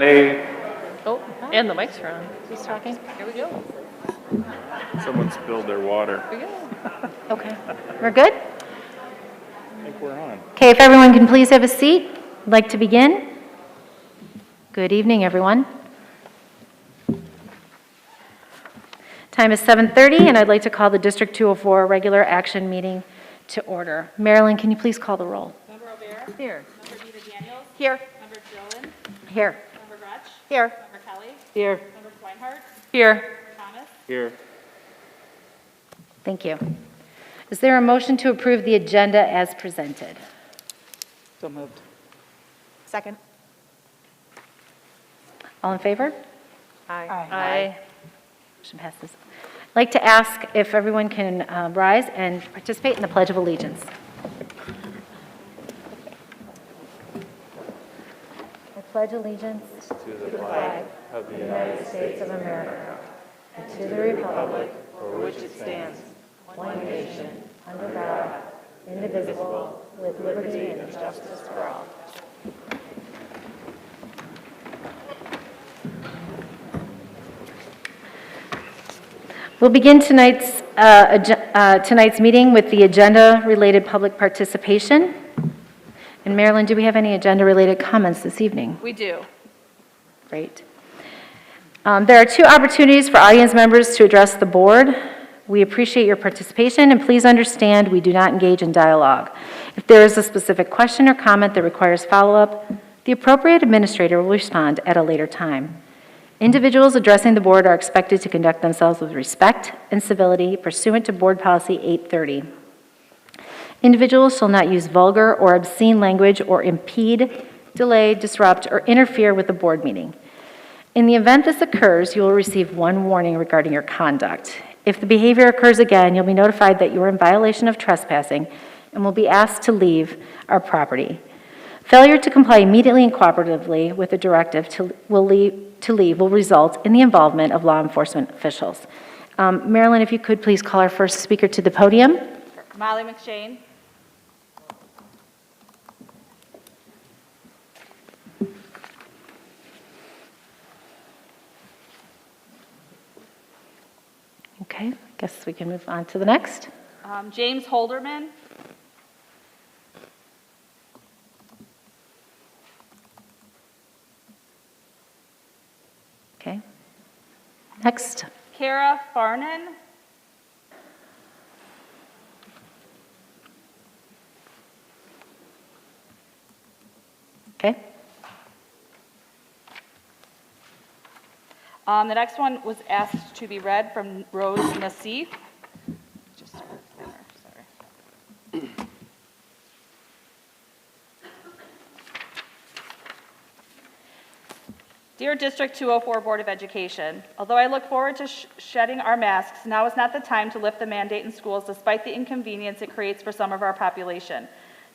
Oh, and the mics are on. Who's talking? Here we go. Someone spilled their water. Here we go. Okay, we're good? I think we're on. Okay, if everyone can please have a seat. I'd like to begin. Good evening, everyone. Time is 7:30, and I'd like to call the District 204 regular action meeting to order. Marilyn, can you please call the roll? Member O'Bear? Here. Member Vita Daniels? Here. Member Dillon? Here. Member Gretsch? Here. Member Kelly? Here. Member Swinehart? Here. Member Thomas? Here. Thank you. Is there a motion to approve the agenda as presented? So moved. Second. All in favor? Aye. Motion passes. I'd like to ask if everyone can rise and participate in the Pledge of Allegiance. I pledge allegiance To the flag of the United States of America and to the republic for which it stands, one nation, under God, indivisible, with liberty and justice for all. We'll begin tonight's meeting with the agenda-related public participation. And Marilyn, do we have any agenda-related comments this evening? We do. Great. There are two opportunities for audience members to address the board. We appreciate your participation, and please understand we do not engage in dialogue. If there is a specific question or comment that requires follow-up, the appropriate administrator will respond at a later time. Individuals addressing the board are expected to conduct themselves with respect and civility pursuant to Board Policy 830. Individuals shall not use vulgar or obscene language or impede, delay, disrupt, or interfere with the board meeting. In the event this occurs, you will receive one warning regarding your conduct. If the behavior occurs again, you'll be notified that you are in violation of trespassing and will be asked to leave our property. Failure to comply immediately and cooperatively with the directive to leave will result in the involvement of law enforcement officials. Marilyn, if you could please call our first speaker to the podium. Molly McShane? Okay, I guess we can move on to the next. James Holderman? Okay. Next. Kara Farnan? Okay. The next one was asked to be read from Rose Nassif. Just sorry. Dear District 204 Board of Education, although I look forward to shedding our masks, now is not the time to lift the mandate in schools despite the inconvenience it creates for some of our population.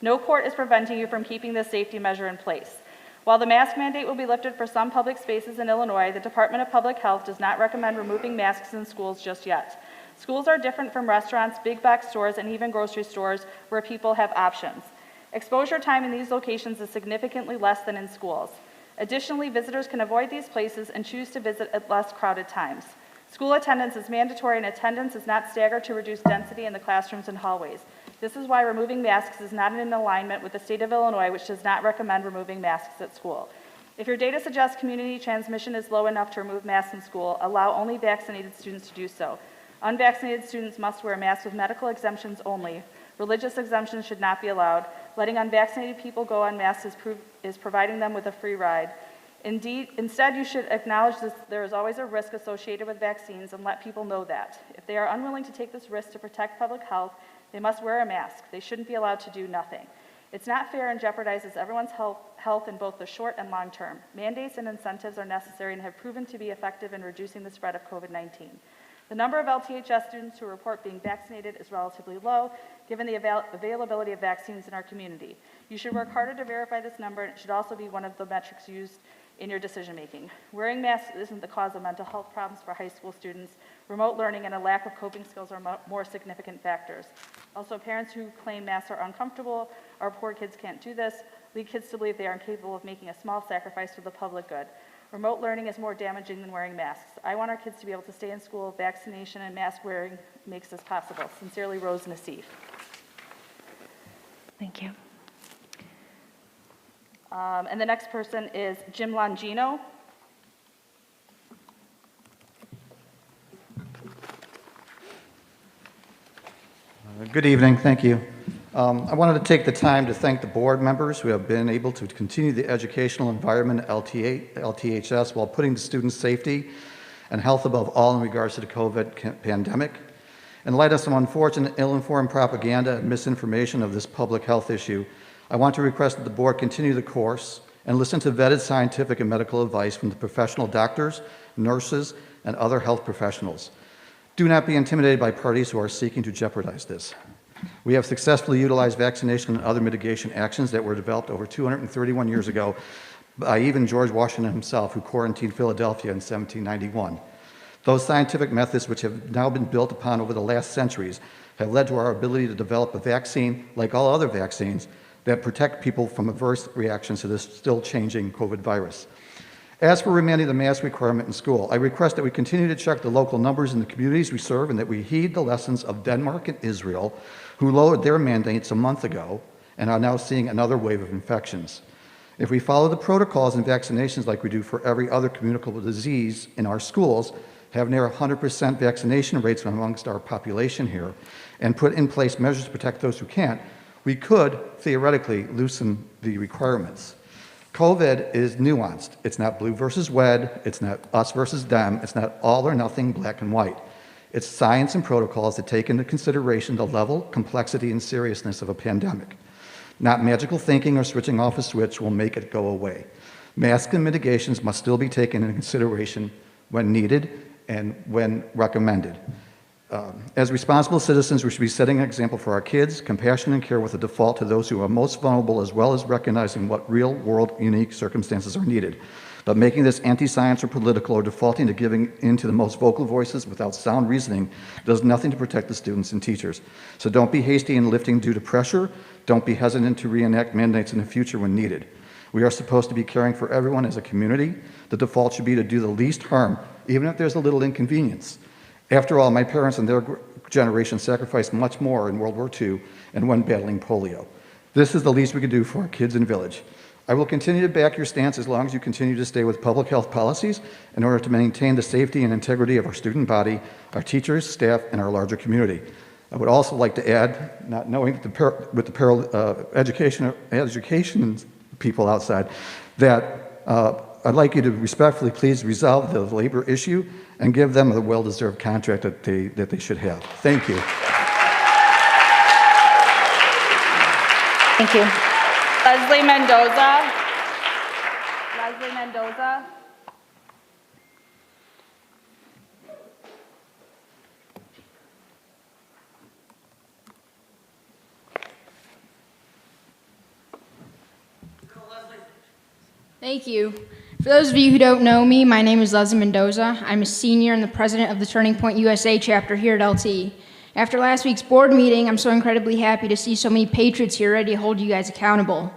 No court is preventing you from keeping this safety measure in place. While the mask mandate will be lifted for some public spaces in Illinois, the Department of Public Health does not recommend removing masks in schools just yet. Schools are different from restaurants, big box stores, and even grocery stores where people have options. Exposure time in these locations is significantly less than in schools. Additionally, visitors can avoid these places and choose to visit at less crowded times. School attendance is mandatory and attendance is not staggered to reduce density in the classrooms and hallways. This is why removing masks is not in alignment with the state of Illinois, which does not recommend removing masks at school. If your data suggests community transmission is low enough to remove masks in school, allow only vaccinated students to do so. Unvaccinated students must wear masks with medical exemptions only. Religious exemptions should not be allowed. Letting unvaccinated people go unmasked is providing them with a free ride. Instead, you should acknowledge that there is always a risk associated with vaccines and let people know that. If they are unwilling to take this risk to protect public health, they must wear a mask. They shouldn't be allowed to do nothing. It's not fair and jeopardizes everyone's health in both the short and long term. Mandates and incentives are necessary and have proven to be effective in reducing the spread of COVID-19. The number of LTHS students who report being vaccinated is relatively low, given the availability of vaccines in our community. You should work harder to verify this number, and it should also be one of the metrics used in your decision making. Wearing masks isn't the cause of mental health problems for high school students. Remote learning and a lack of coping skills are more significant factors. Also, parents who claim masks are uncomfortable or poor kids can't do this lead kids to believe they are incapable of making a small sacrifice for the public good. Remote learning is more damaging than wearing masks. I want our kids to be able to stay in school. Vaccination and mask wearing makes this possible. Sincerely, Rose Nassif. Thank you. And the next person is Jim Longino. Good evening, thank you. I wanted to take the time to thank the board members who have been able to continue the educational environment at LTHS while putting the students' safety and health above all in regards to the COVID pandemic. In light of some unfortunate ill-informed propaganda and misinformation of this public health issue, I want to request that the board continue the course and listen to vetted scientific and medical advice from the professional doctors, nurses, and other health professionals. Do not be intimidated by parties who are seeking to jeopardize this. We have successfully utilized vaccination and other mitigation actions that were developed over 231 years ago by even George Washington himself, who quarantined Philadelphia in 1791. Those scientific methods, which have now been built upon over the last centuries, have led to our ability to develop a vaccine, like all other vaccines, that protect people from adverse reactions to this still changing COVID virus. As for remanding the mask requirement in school, I request that we continue to check the local numbers in the communities we serve and that we heed the lessons of Denmark and Israel, who lowered their mandates a month ago and are now seeing another wave of infections. If we follow the protocols and vaccinations like we do for every other communicable disease in our schools, have near 100% vaccination rates amongst our population here, and put in place measures to protect those who can't, we could theoretically loosen the requirements. COVID is nuanced. It's not blue versus red. It's not us versus them. It's not all or nothing, black and white. It's science and protocols that take into consideration the level, complexity, and seriousness of a pandemic. Not magical thinking or switching off a switch will make it go away. Masks and mitigations must still be taken into consideration when needed and when recommended. As responsible citizens, we should be setting an example for our kids, compassion and care with a default to those who are most vulnerable, as well as recognizing what real-world unique circumstances are needed. But making this anti-science or political or defaulting to giving in to the most vocal voices without sound reasoning does nothing to protect the students and teachers. So don't be hasty in lifting due to pressure. Don't be hesitant to reenact mandates in the future when needed. We are supposed to be caring for everyone as a community. The default should be to do the least harm, even if there's a little inconvenience. After all, my parents and their generation sacrificed much more in World War II and when battling polio. This is the least we can do for our kids and village. I will continue to back your stance as long as you continue to stay with public health policies in order to maintain the safety and integrity of our student body, our teachers, staff, and our larger community. I would also like to add, not knowing with the education people outside, that I'd like you to respectfully please resolve the labor issue and give them the well-deserved contract that they should have. Thank you. Thank you. Leslie Mendoza. Leslie Mendoza. Thank you. For those of you who don't know me, my name is Leslie Mendoza. I'm a senior and the president of the Turning Point USA chapter here at LT. After last week's board meeting, I'm so incredibly happy to see so many patriots here ready to hold you guys accountable.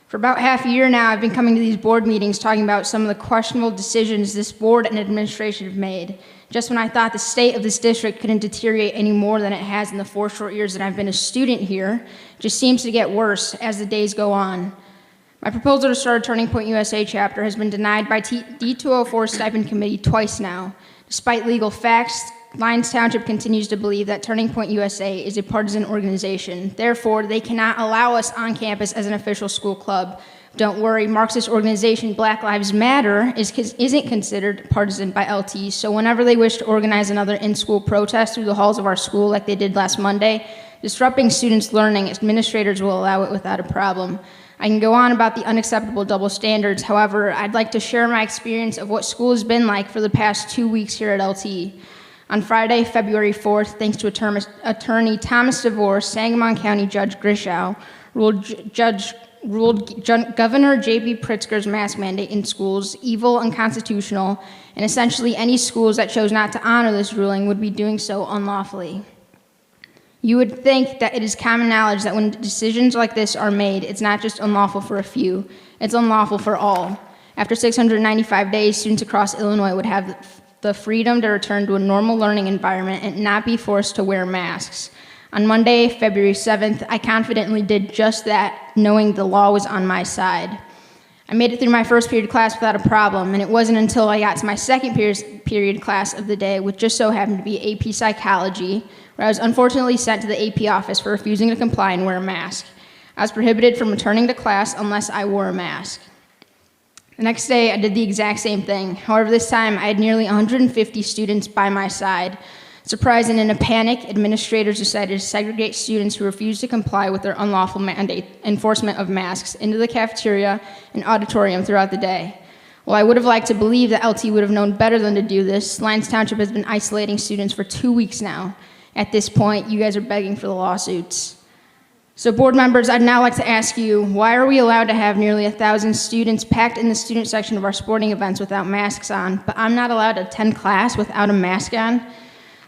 For about half a year now, I've been coming to these board meetings talking about some of the questionable decisions this board and administration have made, just when I thought the state of this district couldn't deteriorate any more than it has in the 4 short years that I've been a student here. It just seems to get worse as the days go on. My proposal to start a Turning Point USA chapter has been denied by D204 stipend committee twice now. Despite legal facts, Lyons Township continues to believe that Turning Point USA is a partisan organization. Therefore, they cannot allow us on campus as an official school club. Don't worry, Marxist organization Black Lives Matter isn't considered partisan by LT, so whenever they wish to organize another in-school protest through the halls of our school like they did last Monday, disrupting students' learning, administrators will allow it without a problem. I can go on about the unacceptable double standards. However, I'd like to share my experience of what school has been like for the past 2 weeks here at LT. On Friday, February 4th, thanks to attorney Thomas DeVore, Sangamon County Judge Grishow ruled Governor J.B. Pritzker's mask mandate in schools evil, unconstitutional, and essentially any schools that chose not to honor this ruling would be doing so unlawfully. You would think that it is common knowledge that when decisions like this are made, it's not just unlawful for a few, it's unlawful for all. After 695 days, students across Illinois would have the freedom to return to a normal learning environment and not be forced to wear masks. On Monday, February 7th, I confidently did just that, knowing the law was on my side. I made it through my first period class without a problem, and it wasn't until I got to my second period class of the day, which just so happened to be AP Psychology, where I was unfortunately sent to the AP office for refusing to comply and wear a mask. I was prohibited from returning to class unless I wore a mask. The next day, I did the exact same thing. However, this time, I had nearly 150 students by my side. Surprised and in a panic, administrators decided to segregate students who refused to comply with their unlawful mandate enforcement of masks into the cafeteria and auditorium throughout the day. While I would have liked to believe that LT would have known better than to do this, Lyons Township has been isolating students for 2 weeks now. At this point, you guys are begging for the lawsuits. So board members, I'd now like to ask you, why are we allowed to have nearly 1,000 students packed in the student section of our sporting events without masks on, but I'm not allowed to attend class without a mask on?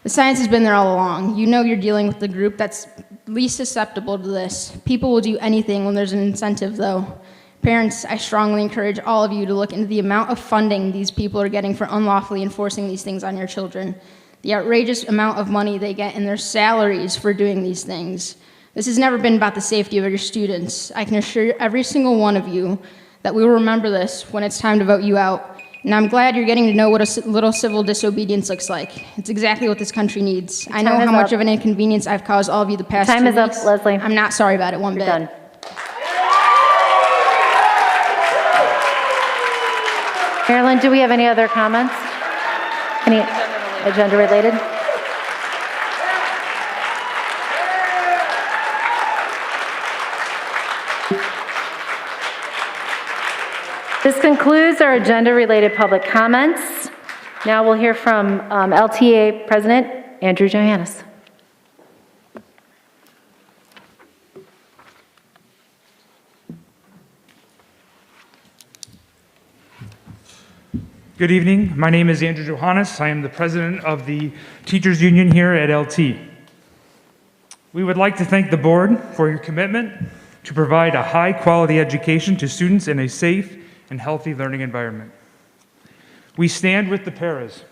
The science has been there all along. You know you're dealing with the group that's least susceptible to this. People will do anything when there's an incentive, though. Parents, I strongly encourage all of you to look into the amount of funding these people are getting for unlawfully enforcing these things on your children. The outrageous amount of money they get in their salaries for doing these things. This has never been about the safety of your students. I can assure every single one of you that we will remember this when it's time to vote you out. And I'm glad you're getting to know what a little civil disobedience looks like. It's exactly what this country needs. I know Time is how much up. of an inconvenience I've caused all of you the past 2 Time weeks. is up, Leslie. I'm not sorry about it one bit. Done. Marilyn, do we have any other comments? Any agenda related? This concludes our agenda-related public comments. Now we'll hear from LTA President Andrew Johannes. Good evening. My name is Andrew Johannes. I am the president of the Teachers Union here at LT. We would like to thank the board for your commitment to provide a high-quality education to students in a safe and healthy learning environment. We stand with the paras.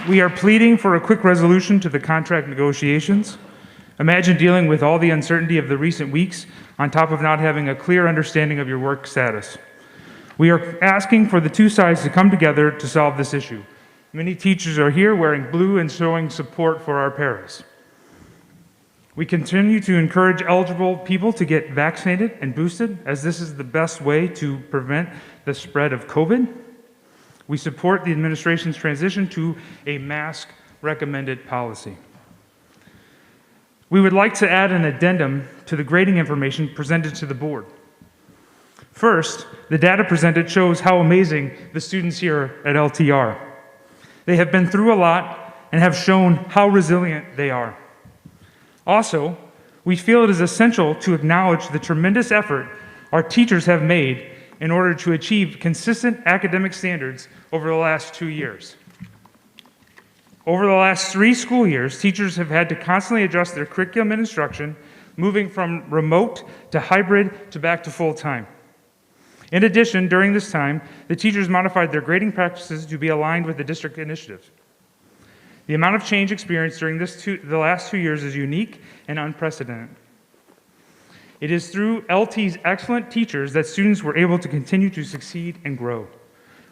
We are pleading for a quick resolution to the contract negotiations. Imagine dealing with all the uncertainty of the recent weeks on top of not having a clear understanding of your work status. We are asking for the two sides to come together to solve this issue. Many teachers are here wearing blue and showing support for our paras. We continue to encourage eligible people to get vaccinated and boosted, as this is the best way to prevent the spread of COVID. We support the administration's transition to a mask-recommended policy. We would like to add an addendum to the grading information presented to the board. First, the data presented shows how amazing the students here at LT are. They have been through a lot and have shown how resilient they are. Also, we feel it is essential to acknowledge the tremendous effort our teachers have made in order to achieve consistent academic standards over the last 2 years. Over the last 3 school years, teachers have had to constantly adjust their curriculum and instruction, moving from remote to hybrid to back to full-time. In addition, during this time, the teachers modified their grading practices to be aligned with the district initiative. The amount of change experienced during the last 2 years is unique and unprecedented. It is through LT's excellent teachers that students were able to continue to succeed and grow.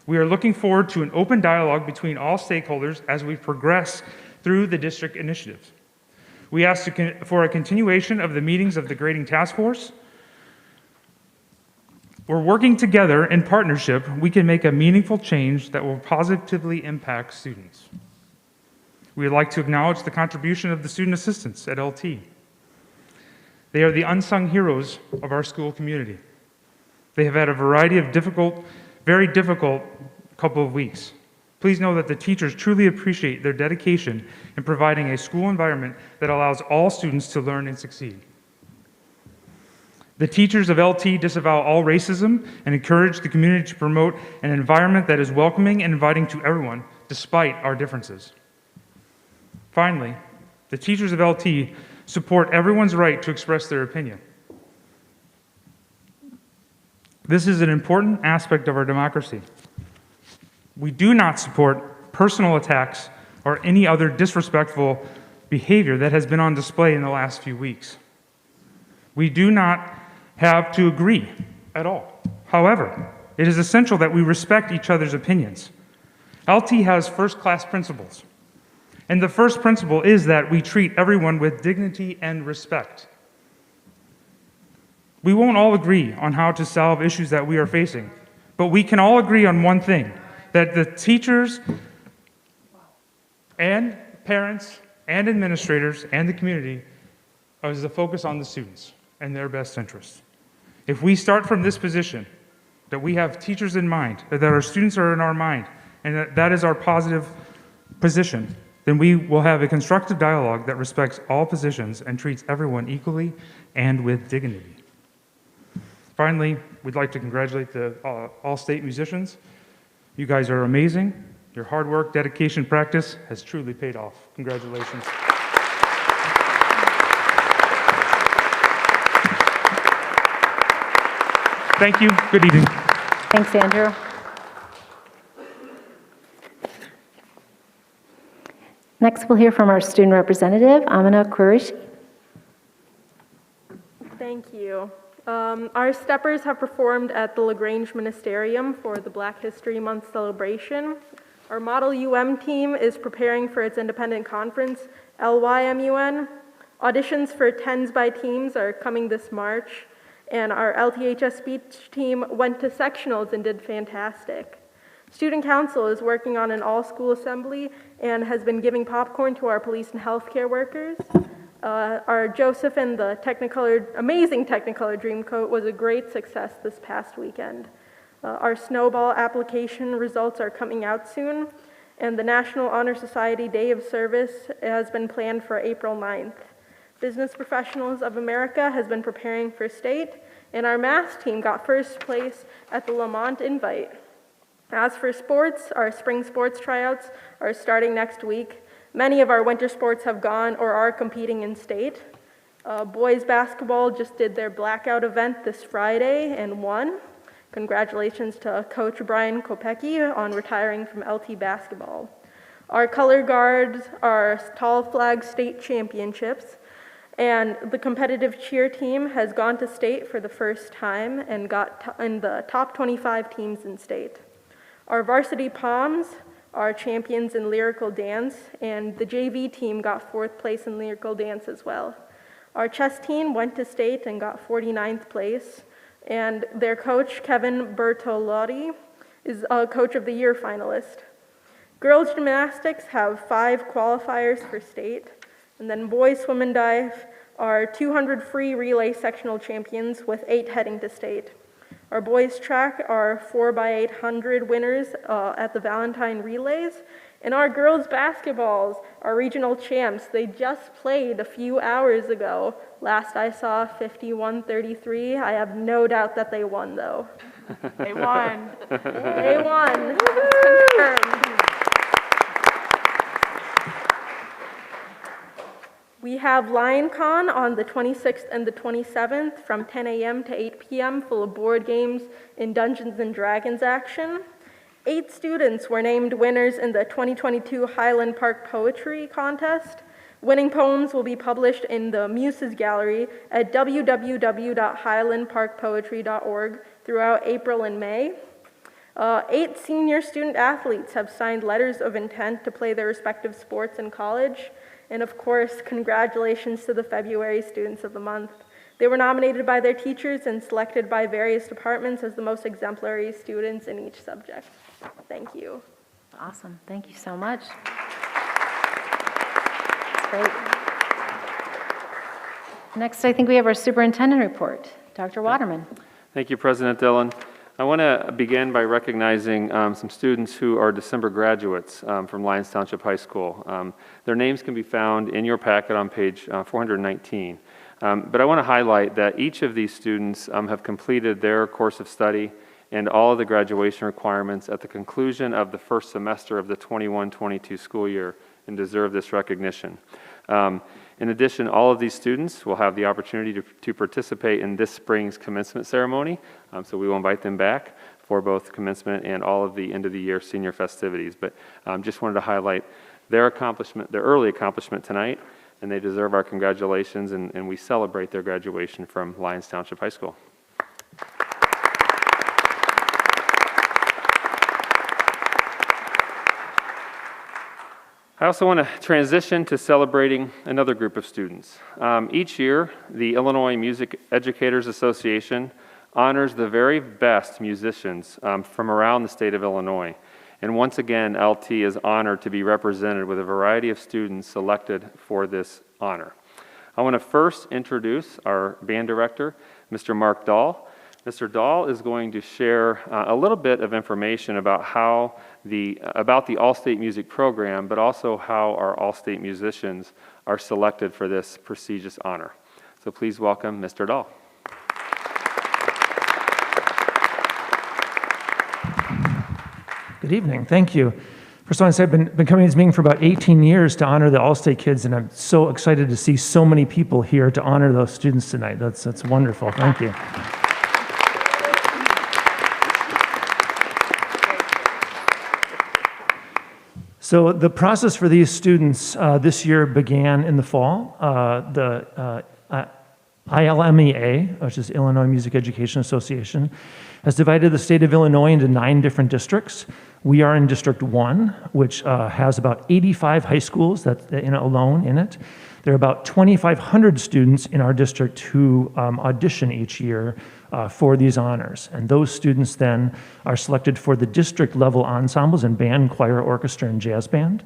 We are looking forward to an open dialogue between all stakeholders as we progress through the district initiatives. We ask for a continuation of the meetings of the grading task force. We're working together in partnership. We can make a meaningful change that will positively impact students. We would like to acknowledge the contribution of the student assistants at LT. They are the unsung heroes of our school community. They have had a variety of very difficult couple of weeks. Please know that the teachers truly appreciate their dedication in providing a school environment that allows all students to learn and succeed. The teachers of LT disavow all racism and encourage the community to promote an environment that is welcoming and inviting to everyone, despite our differences. Finally, the teachers of LT support everyone's right to express their opinion. This is an important aspect of our democracy. We do not support personal attacks or any other disrespectful behavior that has been on display in the last few weeks. We do not have to agree at all. However, it is essential that we respect each other's opinions. LT has first-class principles, and the first principle is that we treat everyone with dignity and respect. We won't all agree on how to solve issues that we are facing, but we can all agree on one thing, that the teachers and parents and administrators and the community is the focus on the students and their best interests. If we start from this position, that we have teachers in mind, that our students are in our mind, and that is our positive position, then we will have a constructive dialogue that respects all positions and treats everyone equally and with dignity. Finally, we'd like to congratulate the Allstate Musicians. You guys are amazing. Your hard work, dedication, practice has truly paid off. Congratulations. Thank you. Good evening. Thanks, Andrew. Next, we'll hear from our student representative, Amina Qureshi. Thank you. Our steppers have performed at the LaGrange Ministerium for the Black History Month celebration. Our Model UM team is preparing for its independent conference, LYMUN. Auditions for Tens by Teams are coming this March, and our LTHS speech team went to sectionals and did fantastic. Student Council is working on an all-school assembly and has been giving popcorn to our police and healthcare workers. Our Joseph and the amazing Technicolor Dreamcoat was a great success this past weekend. Our Snowball application results are coming out soon, and the National Honor Society Day of Service has been planned for April 9th. Business Professionals of America has been preparing for state, and our math team got first place at the Lamont Invite. As for sports, our spring sports tryouts are starting next week. Many of our winter sports have gone or are competing in state. Boys basketball just did their blackout event this Friday and won. Congratulations to Coach Brian Kopecki on retiring from LT basketball. Our color guards are Tall Flag State Championships, and the competitive cheer team has gone to state for the first time and got in the top 25 teams in state. Our varsity Poms are champions in lyrical dance, and the JV team got 4th place in lyrical dance as well. Our chess team went to state and got 49th place, and their coach, Kevin Bertolotti, is a Coach of the Year finalist. Girls gymnastics have 5 qualifiers for state, and then boys swim and dive are 200 free relay sectional champions with 8 heading to state. Our boys track are 4x800 winners at the Valentine Relays, and our girls basketballs are regional champs. They just played a few hours ago. Last I saw, 51-33. I have no doubt that they won, though. They won. They won. Confirmed. We have LionCon on the 26th and the 27th from 10 a.m. to 8 p.m. full of board games and Dungeons & Dragons action. 8 students were named winners in the 2022 Highland Park Poetry Contest. Winning poems will be published in the Muses Gallery at www.highlandparkpoetry.org throughout April and May. 8 senior student athletes have signed letters of intent to play their respective sports in college. And of course, congratulations to the February Students of the Month. They were nominated by their teachers and selected by various departments as the most exemplary students in each subject. Thank you. Awesome. Thank you so much. That's great. Next, I think we have our superintendent report. Dr. Waterman. Thank you, President Dillon. I want to begin by recognizing some students who are December graduates from Lyons Township High School. Their names can be found in your packet on page 419. But I want to highlight that each of these students have completed their course of study and all of the graduation requirements at the conclusion of the first semester of the 21-22 school year and deserve this recognition. In addition, all of these students will have the opportunity to participate in this spring's commencement ceremony, so we will invite them back for both commencement and all of the end-of-the-year senior festivities. But just wanted to highlight their accomplishment, their early accomplishment tonight, and they deserve our congratulations, and we celebrate their graduation from Lyons Township High School. I also want to transition to celebrating another group of students. Each year, the Illinois Music Educators Association honors the very best musicians from around the state of Illinois. And once again, LT is honored to be represented with a variety of students selected for this honor. I want to first introduce our band director, Mr. Mark Dahl. Mr. Dahl is going to share a little bit of information about the Allstate Music Program, but also how our Allstate musicians are selected for this prestigious honor. So please welcome Mr. Dahl. Good evening. Thank you. First, I want to say I've been coming to this meeting for about 18 years to honor the Allstate kids, and I'm so excited to see so many people here to honor those students tonight. That's wonderful. Thank you. So the process for these students this year began in the fall. The ILMEA, which is Illinois Music Education Association, has divided the state of Illinois into 9 different districts. We are in District 1, which has about 85 high schools alone in it. There are about 2,500 students in our district who audition each year for these honors. And those students then are selected for the district level ensembles in band, choir, orchestra, and jazz band.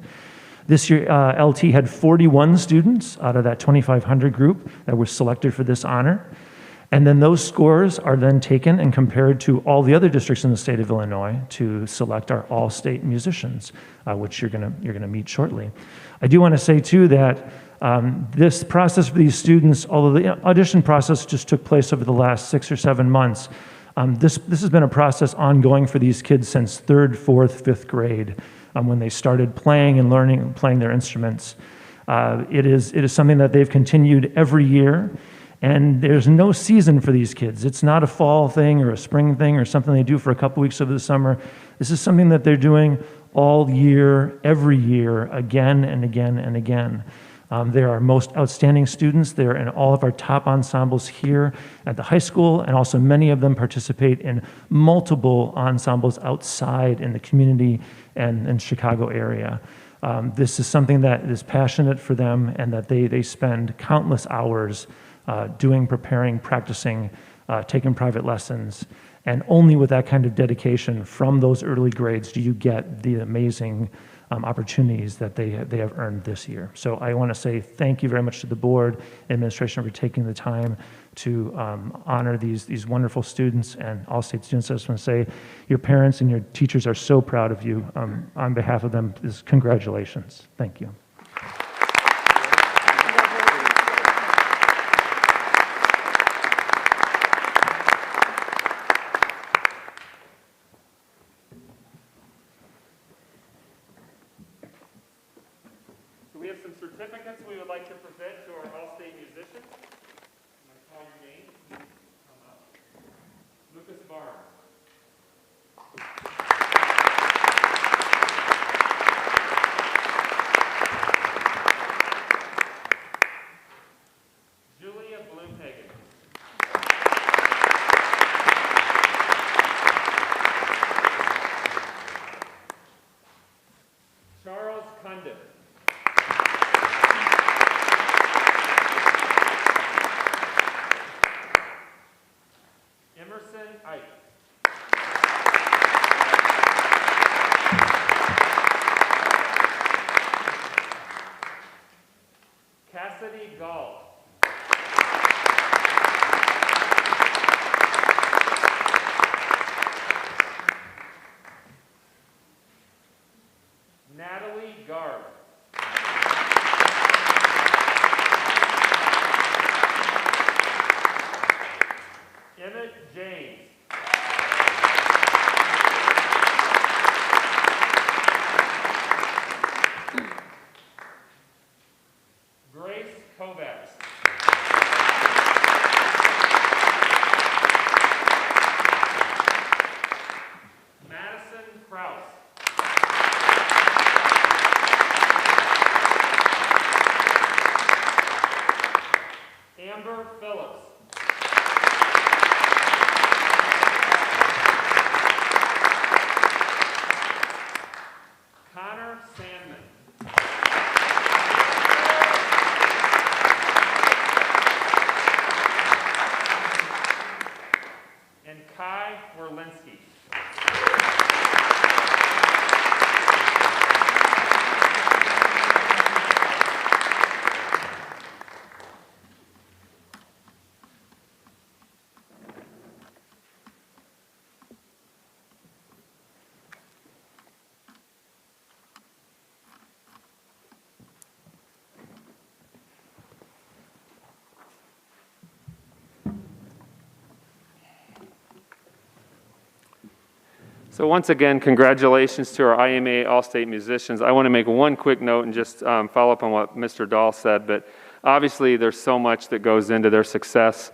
This year, LT had 41 students out of that 2,500 group that were selected for this honor. And then those scores are then taken and compared to all the other districts in the state of Illinois to select our all-state musicians, which you're gonna meet shortly. I do want to say too that this process for these students, although the audition process just took place over the last 6 or 7 months, this has been a process ongoing for these kids since 3rd, 4th, 5th grade, when they started playing and learning and playing their instruments. It is something that they've continued every year, and there's no season for these kids. It's not a fall thing or a spring thing or something they do for a couple weeks over the summer. This is something that they're doing all year, every year, again and again and again. They're our most outstanding students. They're in all of our top ensembles here at the high school, and also many of them participate in multiple ensembles outside in the community and Chicago area. This is something that is passionate for them, and that they spend countless hours doing, preparing, practicing, taking private lessons. And only with that kind of dedication from those early grades do you get the amazing opportunities that they have earned this year. So I want to say thank you very much to the board and administration for taking the time to honor these wonderful students and Allstate students. I just want to say your parents and your teachers are so proud of you. On behalf of them, congratulations. Thank you. We have some certificates we would like to present to our Allstate musicians. I'm going to call your name. Please come up. Lucas Barnes. Julia Bloomhagen. Charles Condon. Emerson Ike. Cassidy Gall. Natalie Garb. Emmett James. Grace Kofi. Kai Werlinski. So once again, congratulations to our IMA Allstate Musicians. I want to make one quick note and just follow up on what Mr. Dahl said, but obviously there's so much that goes into their success,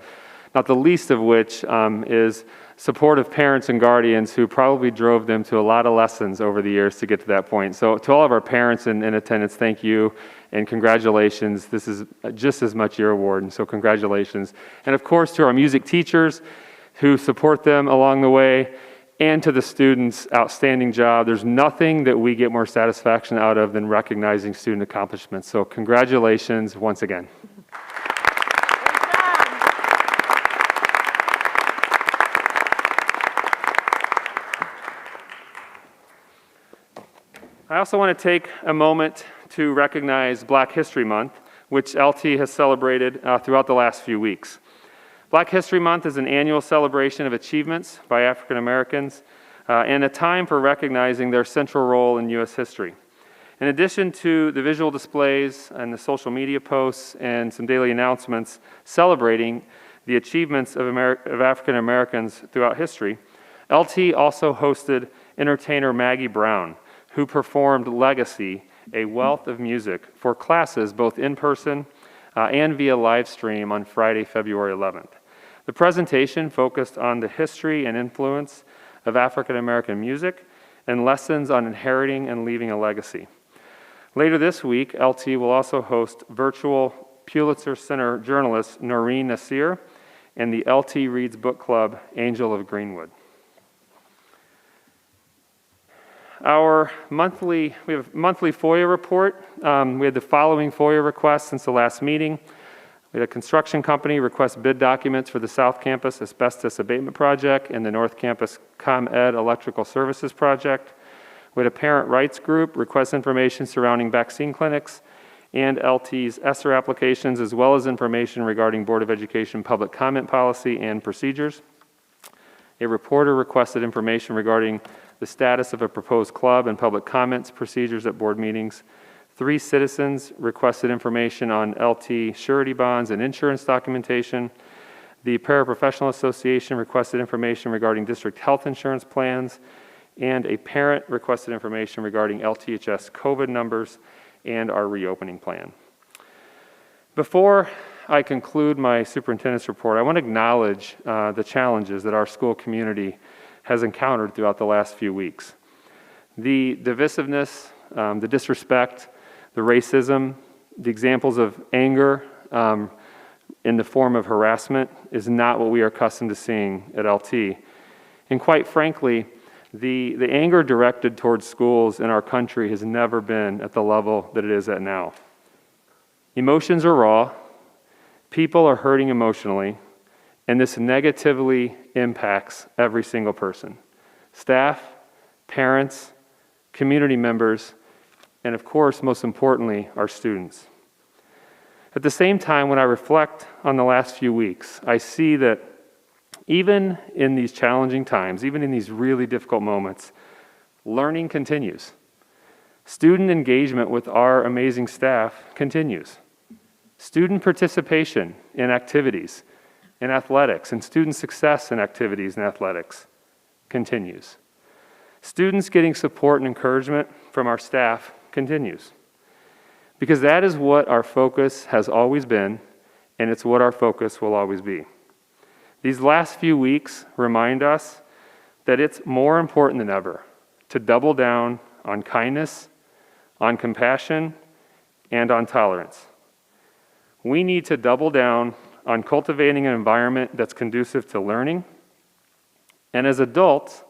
not the least of which is supportive parents and guardians who probably drove them to a lot of lessons over the years to get to that point. So to all of our parents in attendance, thank you and congratulations. This is just as much your award, and so congratulations. And of course to our music teachers who support them along the way, and to the students, outstanding job. There's nothing that we get more satisfaction out of than recognizing student accomplishments. So congratulations once again. I also want to take a moment to recognize Black History Month, which LT has celebrated throughout the last few weeks. Black History Month is an annual celebration of achievements by African Americans and a time for recognizing their central role in U.S. history. In addition to the visual displays and the social media posts and some daily announcements celebrating the achievements of African Americans throughout history, LT also hosted entertainer Maggie Brown, who performed Legacy, a wealth of music, for classes both in person and via live stream on Friday, February 11th. The presentation focused on the history and influence of African American music and lessons on inheriting and leaving a legacy. Later this week, LT will also host virtual Pulitzer Center journalist Noreen Nasir and the LT Reads Book Club, Angel of Greenwood. We have a monthly FOIA report. We had the following FOIA requests since the last meeting. We had a construction company request bid documents for the South Campus Asbestos Abatement Project and the North Campus ComEd Electrical Services Project. We had a parent rights group request information surrounding vaccine clinics and LT's ESSER applications, as well as information regarding Board of Education public comment policy and procedures. A reporter requested information regarding the status of a proposed club and public comments procedures at board meetings. 3 citizens requested information on LT surety bonds and insurance documentation. The Paraprofessional Association requested information regarding district health insurance plans, and a parent requested information regarding LTHS COVID numbers and our reopening plan. Before I conclude my superintendent's report, I want to acknowledge the challenges that our school community has encountered throughout the last few weeks. The divisiveness, the disrespect, the racism, the examples of anger in the form of harassment is not what we are accustomed to seeing at LT. And quite frankly, the anger directed towards schools in our country has never been at the level that it is at now. Emotions are raw, people are hurting emotionally, and this negatively impacts every single person. Staff, parents, community members, and of course, most importantly, our students. At the same time, when I reflect on the last few weeks, I see that even in these challenging times, even in these really difficult moments, learning continues. Student engagement with our amazing staff continues. Student participation in activities, in athletics, and student success in activities and athletics continues. Students getting support and encouragement from our staff continues. Because that is what our focus has always been, and it's what our focus will always be. These last few weeks remind us that it's more important than ever to double down on kindness, on compassion, and on tolerance. We need to double down on cultivating an environment that's conducive to learning, and as adults,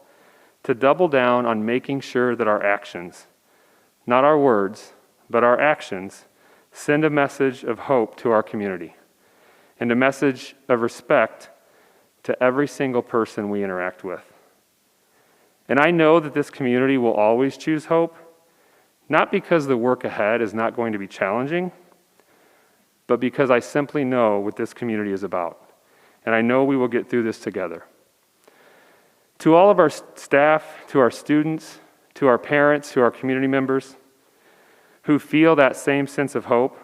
to double down on making sure that our actions, not our words, but our actions, send a message of hope to our community and a message of respect to every single person we interact with. And I know that this community will always choose hope, not because the work ahead is not going to be challenging, but because I simply know what this community is about. And I know we will get through this together. To all of our staff, to our students, to our parents, to our community members who feel that same sense of hope,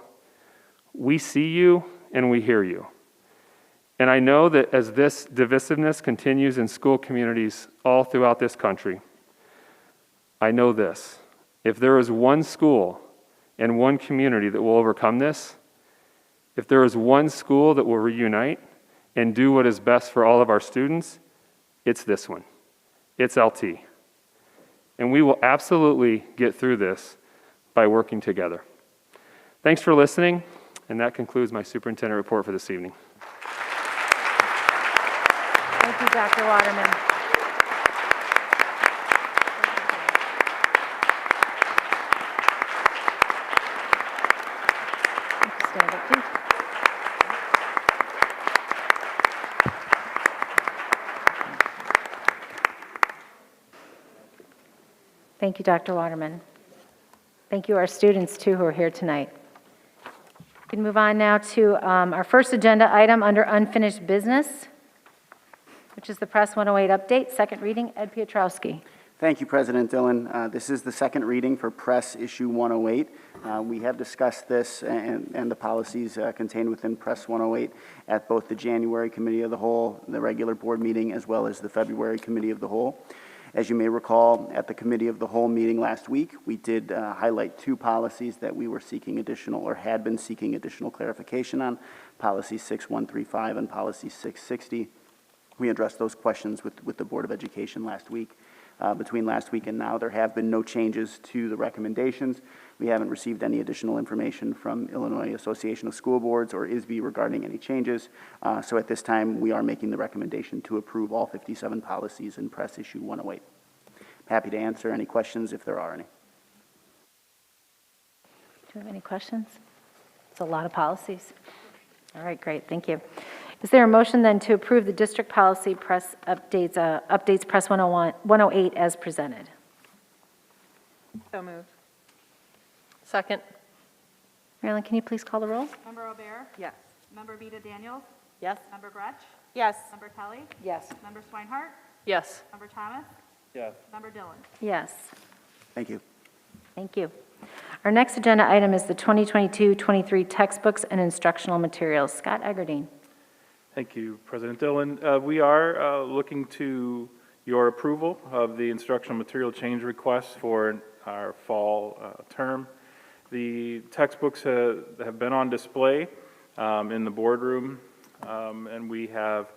we see you and we hear you. And I know that as this divisiveness continues in school communities all throughout this country, I know this: if there is one school and one community that will overcome this, if there is one school that will reunite and do what is best for all of our students, it's this one. It's LT. And we will absolutely get through this by working together. Thanks for listening, and that concludes my superintendent report for this evening. Thank you, Dr. Waterman. Stand up, please. Thank you, Dr. Waterman. Thank you, our students, too, who are here tonight. We can move on now to our first agenda item under unfinished business, which is the Press 108 update, second reading. Ed Piotrowski. Thank you, President Dillon. This is the second reading for Press Issue 108. We have discussed this and the policies contained within Press 108 at both the January Committee of the Whole, the regular board meeting, as well as the February Committee of the Whole. As you may recall, at the Committee of the Whole meeting last week, we did highlight two policies that we were seeking additional, or had been seeking additional clarification on, Policy 6135 and Policy 660. We addressed those questions with the Board of Education last week. Between last week and now, there have been no changes to the recommendations. We haven't received any additional information from Illinois Association of School Boards or ISB regarding any changes. So at this time, we are making the recommendation to approve all 57 policies in Press Issue 108. I'm happy to answer any questions if there are any. Do you have any questions? It's a lot of policies. All right, great, thank you. Is there a motion then to approve the district policy press updates Press 108 as presented? So moved. Second. Marilyn, can you please call the roll? Member O'Bear? Yes. Member Vita Daniels? Yes. Member Gretsch? Yes. Member Kelly? Yes. Member Swinehart? Yes. Member Thomas? Yes. Member Dillon? Yes. Thank you. Thank you. Our next agenda item is the 2022-23 textbooks and instructional materials. Scott Eggerdine. Thank you, President Dillon. We are looking to your approval of the instructional material change request for our fall term. The textbooks have been on display in the boardroom, and we have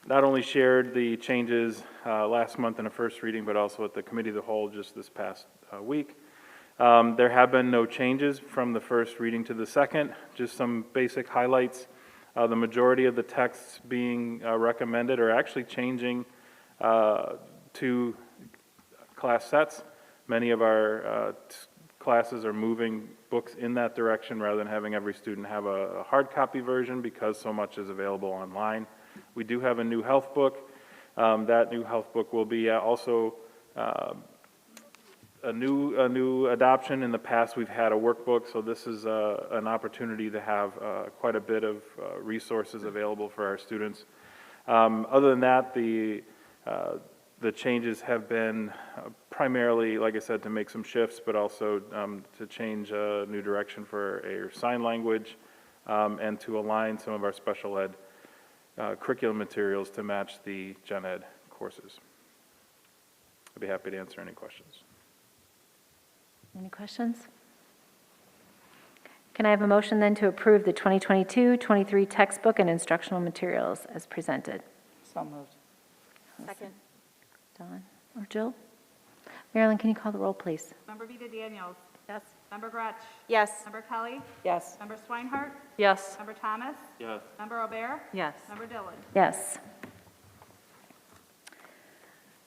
not only shared the changes last month in a first reading, but also at the Committee of the Whole just this past week. There have been no changes from the first reading to the second, just some basic highlights. The majority of the texts being recommended are actually changing to class sets. Many of our classes are moving books in that direction rather than having every student have a hard copy version because so much is available online. We do have a new health book. That new health book will be also a new adoption. In the past, we've had a workbook, so this is an opportunity to have quite a bit of resources available for our students. Other than that, the changes have been primarily, like I said, to make some shifts, but also to change a new direction for a sign language and to align some of our special ed curriculum materials to match the gen ed courses. I'd be happy to answer any questions. Any questions? Can I have a motion then to approve the 2022-23 textbook and instructional materials as presented? So moved. Second. Dawn or Jill? Marilyn, can you call the roll, please? Member Vita Daniels? Yes. Member Gretsch? Yes. Member Kelly? Yes. Member Swinehart? Yes. Member Thomas? Yes. Member O'Bear? Yes. Member Dillon? Yes.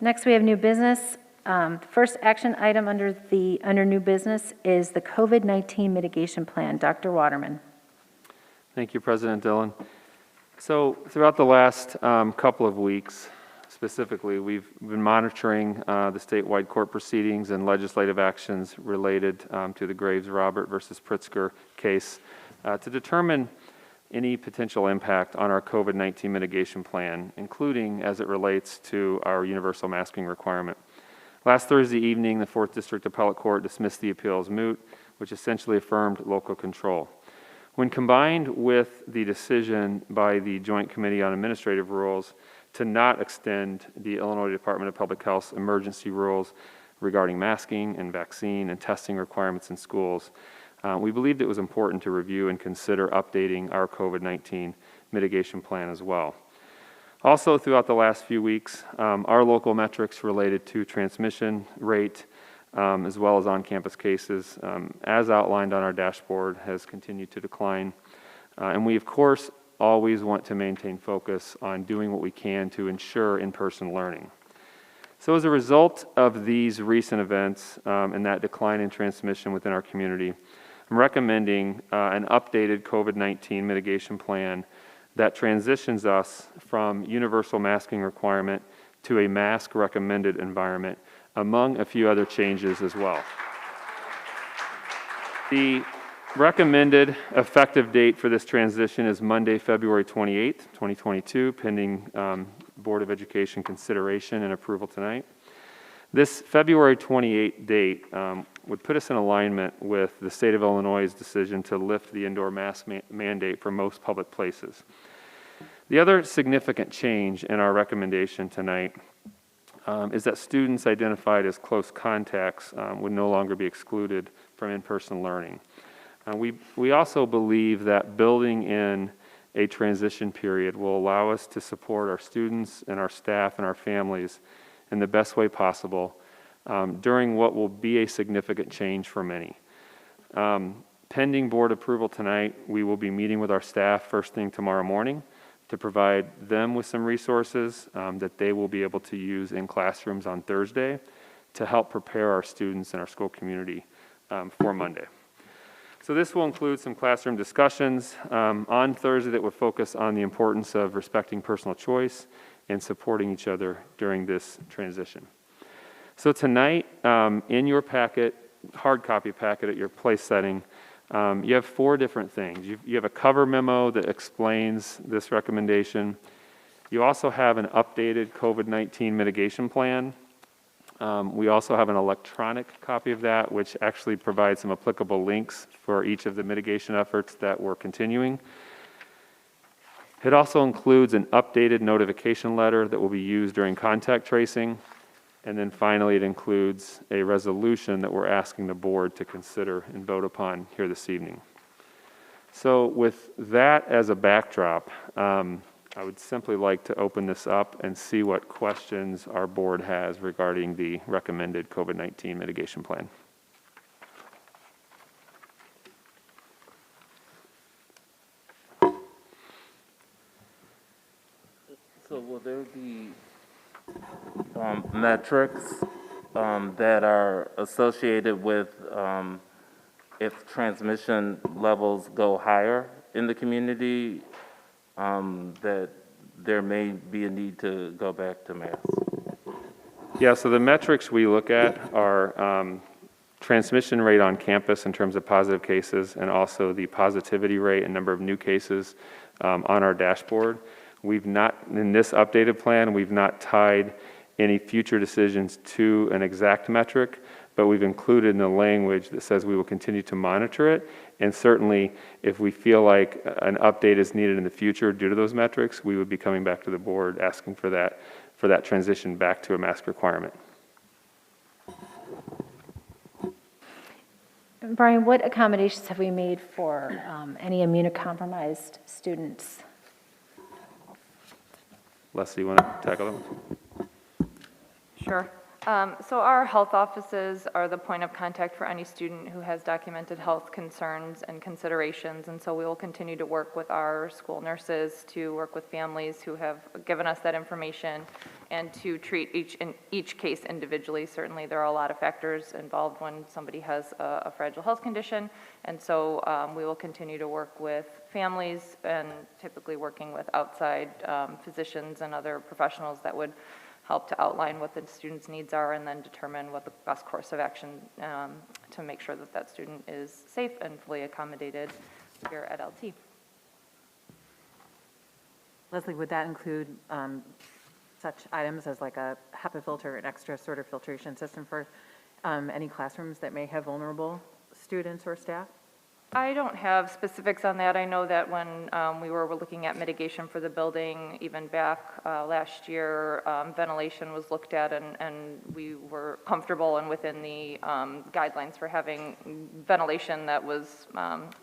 Next, we have new business. The first action item under new business is the COVID-19 mitigation plan. Dr. Waterman. Thank you, President Dillon. So throughout the last couple of weeks, specifically, we've been monitoring the statewide court proceedings and legislative actions related to the Graves Robert versus Pritzker case to determine any potential impact on our COVID-19 mitigation plan, including as it relates to our universal masking requirement. Last Thursday evening, the 4th District Appellate Court dismissed the appeal as moot, which essentially affirmed local control. When combined with the decision by the Joint Committee on Administrative Rules to not extend the Illinois Department of Public Health's emergency rules regarding masking and vaccine and testing requirements in schools, we believed it was important to review and consider updating our COVID-19 mitigation plan as well. Also, throughout the last few weeks, our local metrics related to transmission rate, as well as on-campus cases, as outlined on our dashboard, has continued to decline. And we, of course, always want to maintain focus on doing what we can to ensure in-person learning. So as a result of these recent events and that decline in transmission within our community, I'm recommending an updated COVID-19 mitigation plan that transitions us from universal masking requirement to a mask recommended environment, among a few other changes as well. The recommended effective date for this transition is Monday, February 28th, 2022, pending Board of Education consideration and approval tonight. This February 28th date would put us in alignment with the state of Illinois' decision to lift the indoor mask mandate for most public places. The other significant change in our recommendation tonight is that students identified as close contacts would no longer be excluded from in-person learning. We also believe that building in a transition period will allow us to support our students and our staff and our families in the best way possible during what will be a significant change for many. Pending board approval tonight, we will be meeting with our staff first thing tomorrow morning to provide them with some resources that they will be able to use in classrooms on Thursday to help prepare our students and our school community for Monday. So this will include some classroom discussions on Thursday that will focus on the importance of respecting personal choice and supporting each other during this transition. So tonight, in your packet, hard copy packet at your place setting, you have 4 different things. You have a cover memo that explains this recommendation. You also have an updated COVID-19 mitigation plan. We also have an electronic copy of that, which actually provides some applicable links for each of the mitigation efforts that we're continuing. It also includes an updated notification letter that will be used during contact tracing. And then finally, it includes a resolution that we're asking the board to consider and vote upon here this evening. So with that as a backdrop, I would simply like to open this up and see what questions our board has regarding the recommended COVID-19 mitigation plan. So will there be metrics that are associated with if transmission levels go higher in the community, that there may be a need to go back to masks? Yeah, so the metrics we look at are transmission rate on campus in terms of positive cases, and also the positivity rate and number of new cases on our dashboard. We've not, in this updated plan, we've not tied any future decisions to an exact metric, but we've included in the language that says we will continue to monitor it. And certainly, if we feel like an update is needed in the future due to those metrics, we would be coming back to the board asking for that transition back to a mask requirement. Brian, what accommodations have we made for any immunocompromised students? Leslie, you want to tackle that one? Sure. So our health offices are the point of contact for any student who has documented health concerns and considerations, and so we will continue to work with our school nurses to work with families who have given us that information and to treat each case individually. Certainly, there are a lot of factors involved when somebody has a fragile health condition, and so we will continue to work with families and typically working with outside physicians and other professionals that would help to outline what the student's needs are and then determine what the best course of action to make sure that that student is safe and fully accommodated here at LT. Leslie, would that include such items as like a HEPA filter, an extra sort of filtration system for any classrooms that may have vulnerable students or staff? I don't have specifics on that. I know that when we were looking at mitigation for the building, even back last year, ventilation was looked at and we were comfortable and within the guidelines for having ventilation that was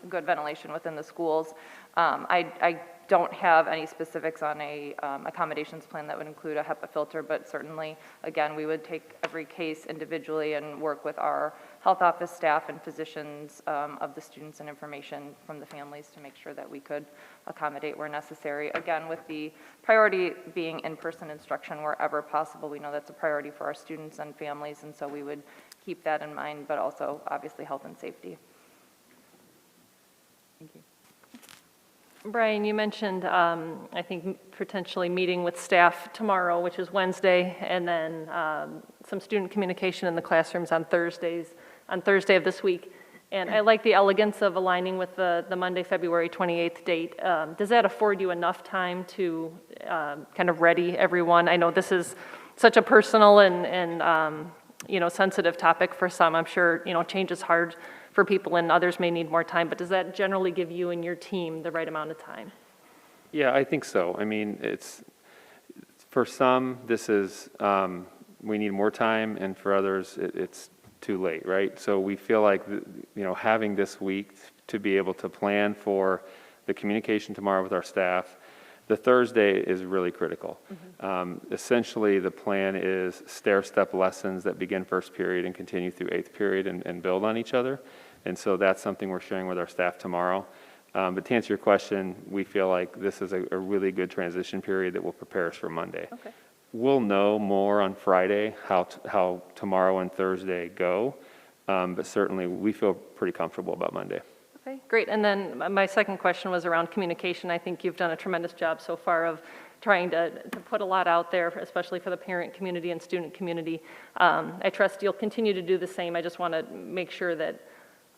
good ventilation within the schools. I don't have any specifics on a accommodations plan that would include a HEPA filter, but certainly, again, we would take every case individually and work with our health office staff and physicians of the students and information from the families to make sure that we could accommodate where necessary. Again, with the priority being in-person instruction wherever possible, we know that's a priority for our students and families, and so we would keep that in mind, but also obviously health and safety. Thank you. Brian, you mentioned, I think, potentially meeting with staff tomorrow, which is Wednesday, and then some student communication in the classrooms on Thursday of this week. And I like the elegance of aligning with the Monday, February 28th date. Does that afford you enough time to kind of ready everyone? I know this is such a personal and sensitive topic for some. I'm sure, change is hard for people and others may need more time, but does that generally give you and your team the right amount of time? Yeah, I think so. I mean, for some, this is, we need more time, and for others, it's too late, right? So we feel like, having this week to be able to plan for the communication tomorrow with our staff. The Thursday is really critical. Mm-hmm. Essentially, the plan is stair-step lessons that begin first period and continue through eighth period and build on each other. And so that's something we're sharing with our staff tomorrow. But to answer your question, we feel like this is a really good transition period that will prepare us for Monday. Okay. We'll know more on Friday how tomorrow and Thursday go, but certainly we feel pretty comfortable about Monday. Okay, great. And then my second question was around communication. I think you've done a tremendous job so far of trying to put a lot out there, especially for the parent community and student community. I trust you'll continue to do the same. I just want to make sure that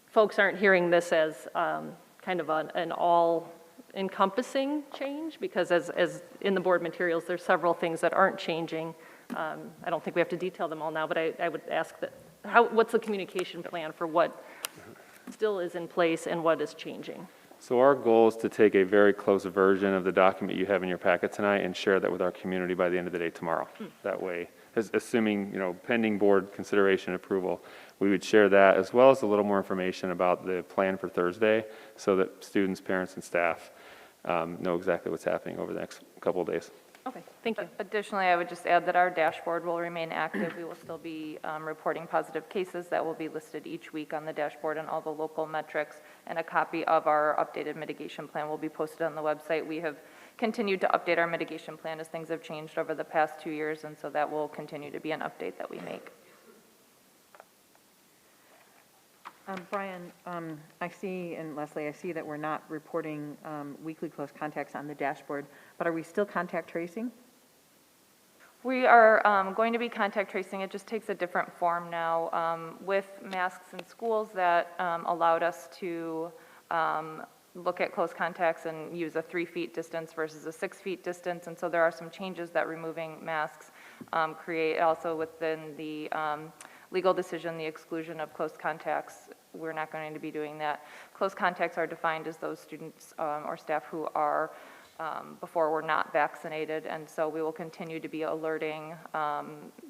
folks aren't hearing this as kind of an all-encompassing change, because as in the board materials, there's several things that aren't changing. I don't think we have to detail them all now, but I would ask that, what's the communication plan for what still is in place and what is changing? So our goal is to take a very close version of the document you have in your packet tonight and share that with our community by the end of the day tomorrow. That way, assuming, pending board consideration and approval, we would share that as well as a little more information about the plan for Thursday so that students, parents, and staff know exactly what's happening over the next couple of days. Okay, thank you. Additionally, I would just add that our dashboard will remain active. We will still be reporting positive cases that will be listed each week on the dashboard and all the local metrics, and a copy of our updated mitigation plan will be posted on the website. We have continued to update our mitigation plan as things have changed over the past 2 years, and so that will continue to be an update that we make. Brian, I see, and Leslie, I see that we're not reporting weekly close contacts on the dashboard, but are we still contact tracing? We are going to be contact tracing. It just takes a different form now. With masks in schools, that allowed us to look at close contacts and use a 3 feet distance versus a 6 feet distance, and so there are some changes that removing masks create. Also within the legal decision, the exclusion of close contacts, we're not going to be doing that. Close contacts are defined as those students or staff who are before were not vaccinated, and so we will continue to be alerting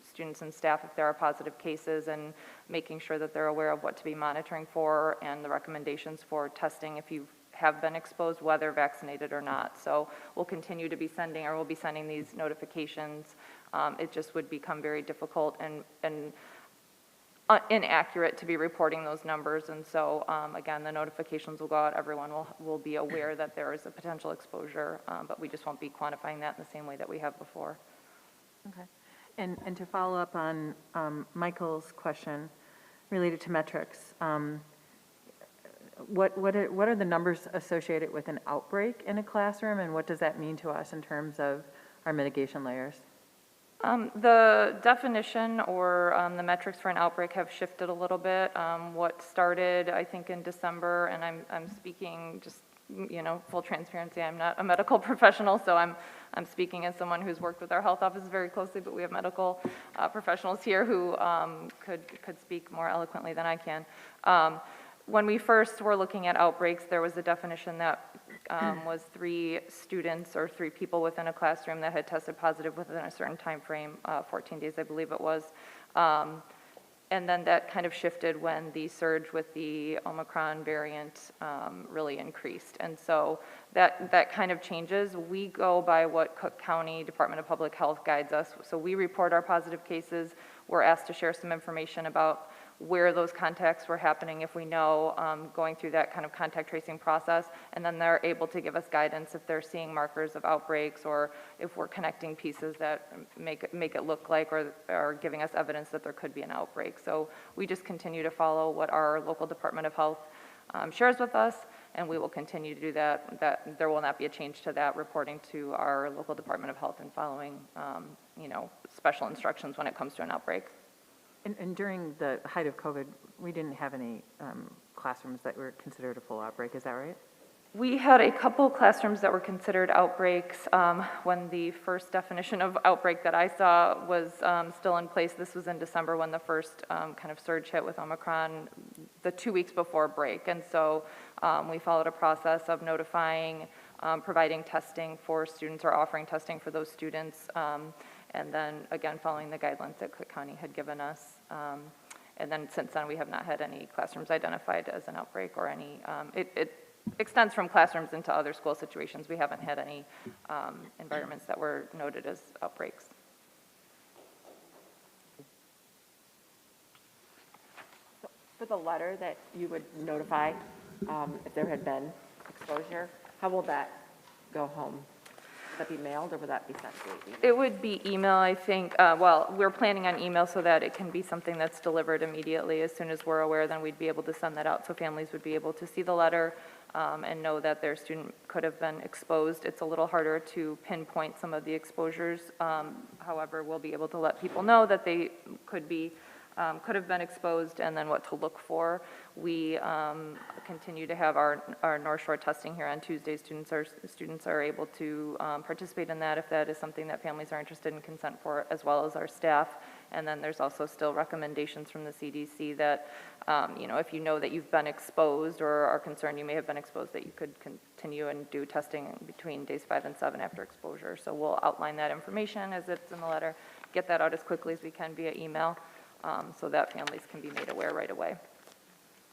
students and staff if there are positive cases and making sure that they're aware of what to be monitoring for and the recommendations for testing if you have been exposed, whether vaccinated or not. So we'll continue to be sending, or we'll be sending these notifications it just would become very difficult and inaccurate to be reporting those numbers. And so, again, the notifications will go out. Everyone will be aware that there is a potential exposure, but we just won't be quantifying that in the same way that we have before. Okay. And to follow up on Michael's question related to metrics, what are the numbers associated with an outbreak in a classroom, and what does that mean to us in terms of our mitigation layers? The definition or the metrics for an outbreak have shifted a little bit. What started, I think, in December, and I'm speaking just, full transparency, I'm not a medical professional, so I'm speaking as someone who's worked with our health office very closely, but we have medical professionals here who could speak more eloquently than I can. When we first were looking at outbreaks, there was a definition that was 3 students or 3 people within a classroom that had tested positive within a certain time frame, 14 days, I believe it was. And then that kind of shifted when the surge with the Omicron variant really increased. And so that kind of changes. We go by what Cook County Department of Public Health guides us. So we report our positive cases. We're asked to share some information about where those contacts were happening if we know, going through that kind of contact tracing process, and then they're able to give us guidance if they're seeing markers of outbreaks or if we're connecting pieces that make it look like or are giving us evidence that there could be an outbreak. So we just continue to follow what our local Department of Health shares with us, and we will continue to do that. There will not be a change to that reporting to our local Department of Health and following, special instructions when it comes to an outbreak. And during the height of COVID, we didn't have any classrooms that were considered a full outbreak, is that right? We had a couple classrooms that were considered outbreaks when the first definition of outbreak that I saw was still in place. This was in December when the first kind of surge hit with Omicron, the 2 weeks before break. And so we followed a process of notifying, providing testing for students or offering testing for those students. And then, again, following the guidelines that Cook County had given us. And then since then, we have not had any classrooms identified as an outbreak or any, it extends from classrooms into other school situations. We haven't had any environments that were noted as outbreaks. So for the letter that you would notify if there had been exposure, how will that go home? Would that be mailed or would that be sent to email? It would be email, I think. Well, we're planning on email so that it can be something that's delivered immediately. As soon as we're aware, then we'd be able to send that out so families would be able to see the letter and know that their student could have been exposed. It's a little harder to pinpoint some of the exposures. However, we'll be able to let people know that they could have been exposed and then what to look for. We continue to have our North Shore testing here on Tuesdays. Students are able to participate in that if that is something that families are interested in consent for, as well as our staff. And then there's also still recommendations from the CDC that, if you know that you've been exposed or are concerned you may have been exposed, that you could continue and do testing between days 5 and 7 after exposure. So we'll outline that information as it's in the letter, get that out as quickly as we can via email. So that families can be made aware right away.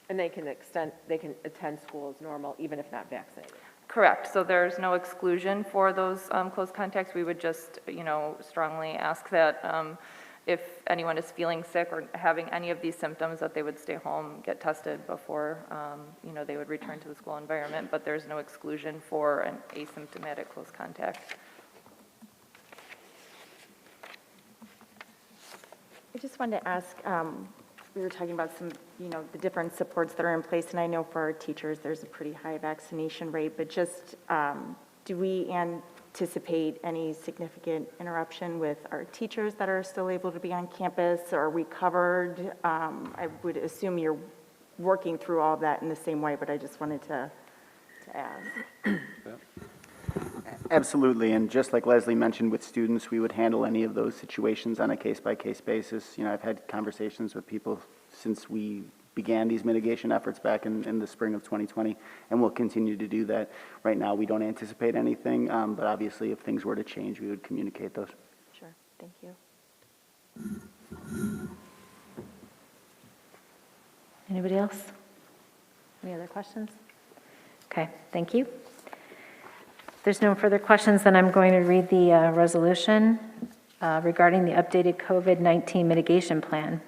And they can attend school as normal, even if not vaccinated? Correct. So there's no exclusion for those close contacts. We would just, strongly ask that if anyone is feeling sick or having any of these symptoms, that they would stay home, get tested before, they would return to the school environment. But there's no exclusion for an asymptomatic close contact. I just wanted to ask, we were talking about some, the different supports that are in place, and I know for our teachers, there's a pretty high vaccination rate, but just, do we anticipate any significant interruption with our teachers that are still able to be on campus? Are we covered? I would assume you're working through all of that in the same way, but I just wanted to ask. Absolutely, and just like Leslie mentioned with students, we would handle any of those situations on a case-by-case basis. I've had conversations with people since we began these mitigation efforts back in the spring of 2020, and we'll continue to do that. Right now, we don't anticipate anything, but obviously if things were to change, we would communicate those. Sure, thank you. Anybody else? Any other questions? Okay, thank you. If there's no further questions, then I'm going to read the resolution. regarding the updated COVID-19 mitigation plan.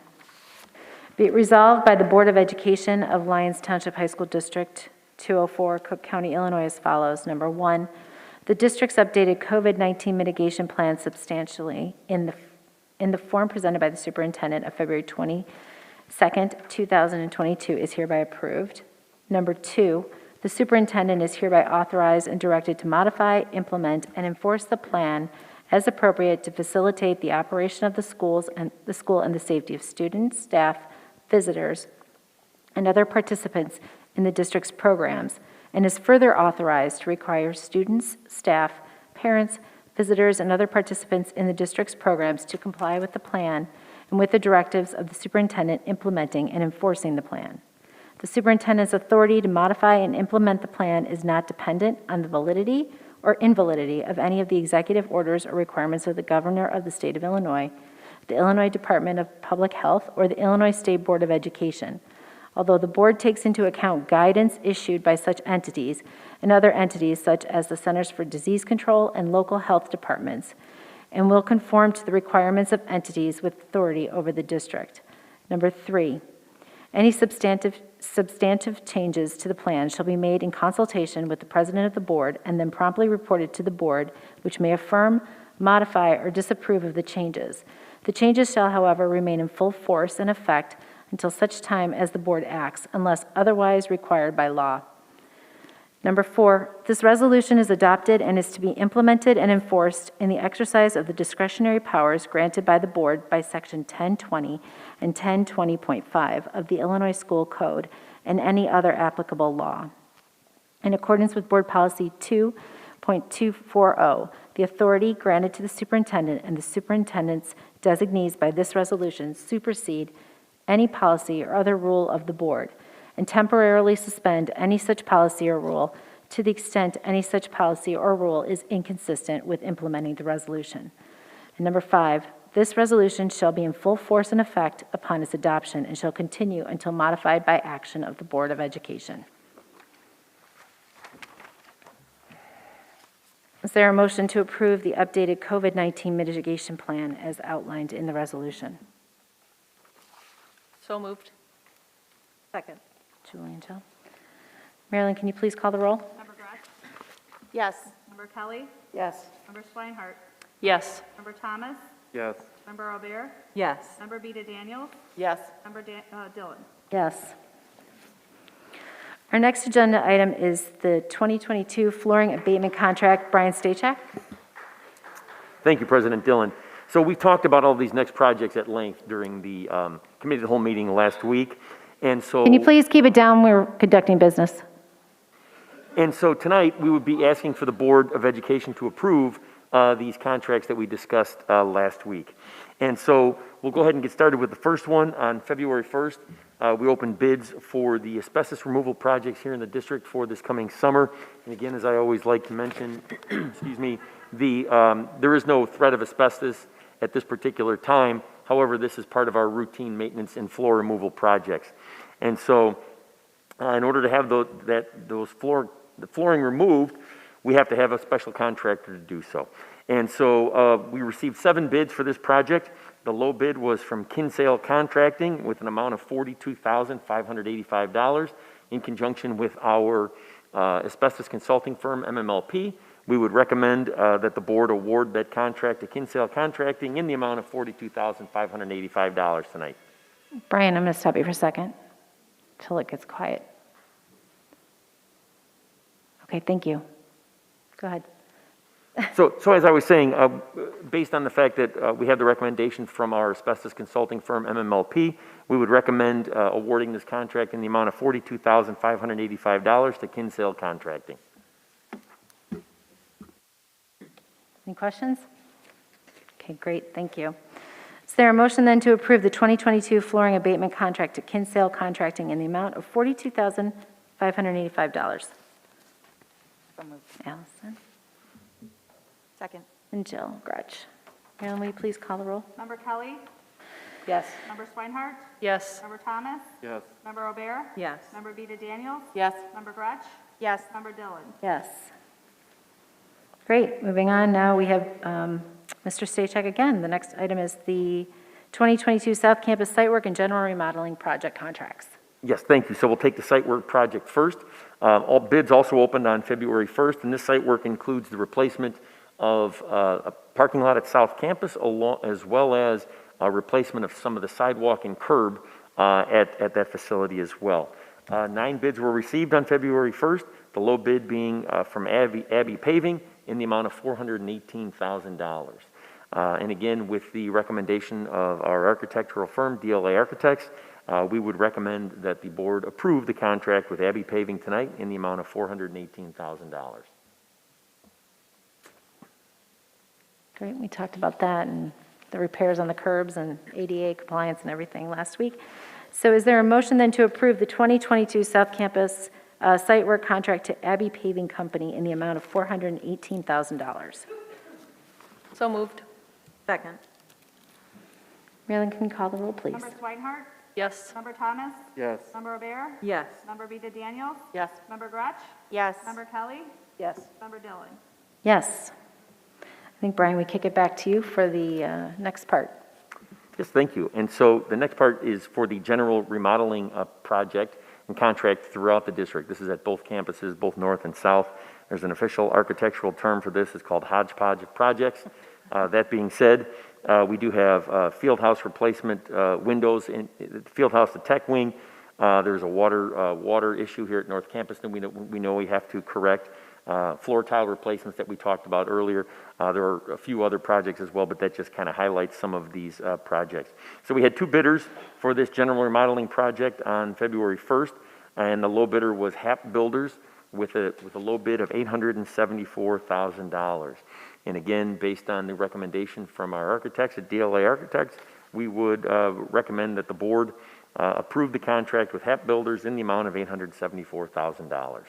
Be it resolved by the Board of Education of Lyons Township High School District 204, Cook County, Illinois as follows. Number one, the district's updated COVID-19 mitigation plan substantially in the form presented by the superintendent of February 22nd, 2022 is hereby approved. Number two, the superintendent is hereby authorized and directed to modify, implement, and enforce the plan as appropriate to facilitate the operation of the school and the safety of students, staff, visitors, and other participants in the district's programs, and is further authorized to require students, staff, parents, visitors, and other participants in the district's programs to comply with the plan and with the directives of the superintendent implementing and enforcing the plan. The superintendent's authority to modify and implement the plan is not dependent on the validity or invalidity of any of the executive orders or requirements of the governor of the state of Illinois, the Illinois Department of Public Health, or the Illinois State Board of Education, although the board takes into account guidance issued by such entities and other entities such as the Centers for Disease Control and local health departments, and will conform to the requirements of entities with authority over the district. Number three, any substantive changes to the plan shall be made in consultation with the president of the board and then promptly reported to the board, which may affirm, modify, or disapprove of the changes. The changes shall, however, remain in full force and effect until such time as the board acts, unless otherwise required by law. Number four, this resolution is adopted and is to be implemented and enforced in the exercise of the discretionary powers granted by the board by Section 1020 and 1020.5 of the Illinois School Code and any other applicable law. In accordance with Board Policy 2.240, the authority granted to the superintendent and the superintendent's designees by this resolution supersede any policy or other rule of the board, and temporarily suspend any such policy or rule to the extent any such policy or rule is inconsistent with implementing the resolution. And number five, this resolution shall be in full force and effect upon its adoption and shall continue until modified by action of the Board of Education. Is there a motion to approve the updated COVID-19 mitigation plan as outlined in the resolution? So moved. Second. Julie and Jill. Marilyn, can you please call the roll? Member Gratz? Yes. Member Kelly? Yes. Member Swinehart? Yes. Member Thomas? Yes. Member Aubert? Yes. Member Beta Daniels? Yes. Member Dillon? Yes. Our next agenda item is the 2022 flooring abatement contract. Brian Stachak. Thank you, President Dillon. So we talked about all these next projects at length during the committee of the whole meeting last week. And so, Can you please keep it down? We're conducting business. And so tonight, we would be asking for the Board of Education to approve these contracts that we discussed last week. And so we'll go ahead and get started with the first one. On February 1st, we opened bids for the asbestos removal projects here in the district for this coming summer. And again, as I always like to mention, excuse me, there is no threat of asbestos at this particular time. However, this is part of our routine maintenance and floor removal projects. And so in order to have the flooring removed, we have to have a special contractor to do so. And so we received 7 bids for this project. The low bid was from Kinsale Contracting with an amount of $42,585 in conjunction with our asbestos consulting firm, MMLP. We would recommend that the board award that contract to Kinsale Contracting in the amount of $42,585 tonight. Brian, I'm going to stop you for a second until it gets quiet. Okay, thank you. Go ahead. So as I was saying, based on the fact that we have the recommendation from our asbestos consulting firm, MMLP, we would recommend awarding this contract in the amount of $42,585 to Kinsale Contracting. Any questions? Okay, great, thank you. Is there a motion then to approve the 2022 flooring abatement contract to Kinsale Contracting in the amount of $42,585? So moved. Allison Second. and Jill Grudge. Marilyn, will you please call the roll? Member Kelly? Yes. Member Swinehart? Yes. Member Thomas? Yes. Member Aubert? Yes. Member Beta Daniels? Yes. Member Gretsch? Yes. Member Dillon? Yes. Great, moving on. Now we have Mr. Stachek, again, the next item is the 2022 South Campus site work and general remodeling project contracts. Yes, thank you. So we'll take the site work project first. All bids also opened on February 1st, and this site work includes the replacement of a parking lot at South Campus, as well as a replacement of some of the sidewalk and curb at that facility as well. 9 bids were received on February 1st, the low bid being from Abbey Paving in the amount of $418,000. And again, with the recommendation of our architectural firm, DLA Architects, we would recommend that the board approve the contract with Abbey Paving tonight in the amount of $418,000. Great, we talked about that and the repairs on the curbs and ADA compliance and everything last week. So is there a motion then to approve the 2022 South Campus site work contract to Abbey Paving Company in the amount of $418,000? So moved. Second. Marilyn, can you call the roll, please? Member Swinehart? Yes. Member Thomas? Yes. Member O'Bear? Yes. Member Vita Daniels? Yes. Member Gretsch? Yes. Member Kelly? Yes. Member Dillon? Yes. I think, Brian, we kick it back to you for the next part. Yes, thank you. And so the next part is for the general remodeling project and contract throughout the district. This is at both campuses, both north and south. There's an official architectural term for this. It's called hodgepodge of projects. That being said, we do have field house replacement windows in the field house, the tech wing. There's a water issue here at North Campus that we know we have to correct. Floor tile replacements that we talked about earlier. There are a few other projects as well, but that just kind of highlights some of these projects. So we had 2 bidders for this general remodeling project on February 1st, and the low bidder was Hap Builders with a low bid of $874,000. And again, based on the recommendation from our architects at DLA Architects, we would recommend that the board approve the contract with Hap Builders in the amount of $874,000.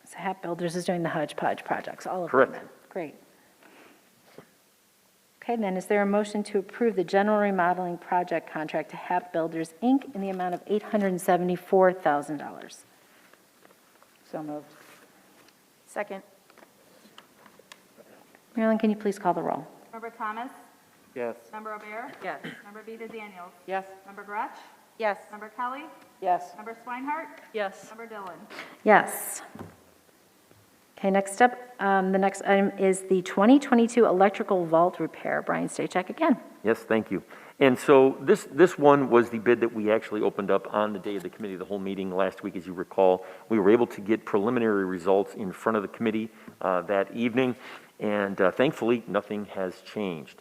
So Hap Builders is doing the hodgepodge projects, all of Correct. them. Great. Okay, then, is there a motion to approve the general remodeling project contract to Hap Builders, Inc. in the amount of $874,000? So moved. Second. Marilyn, can you please call the roll? Member Thomas? Yes. Member O'Bear? Yes. Member Vita Daniels? Yes. Member Gretsch? Yes. Member Kelly? Yes. Member Swinehart? Yes. Member Dillon? Yes. Okay, next up, the next item is the 2022 electrical vault repair. Brian Stachek again. Yes, thank you. And so this one was the bid that we actually opened up on the day of the committee of the whole meeting last week, as you recall. We were able to get preliminary results in front of the committee that evening, and thankfully, nothing has changed.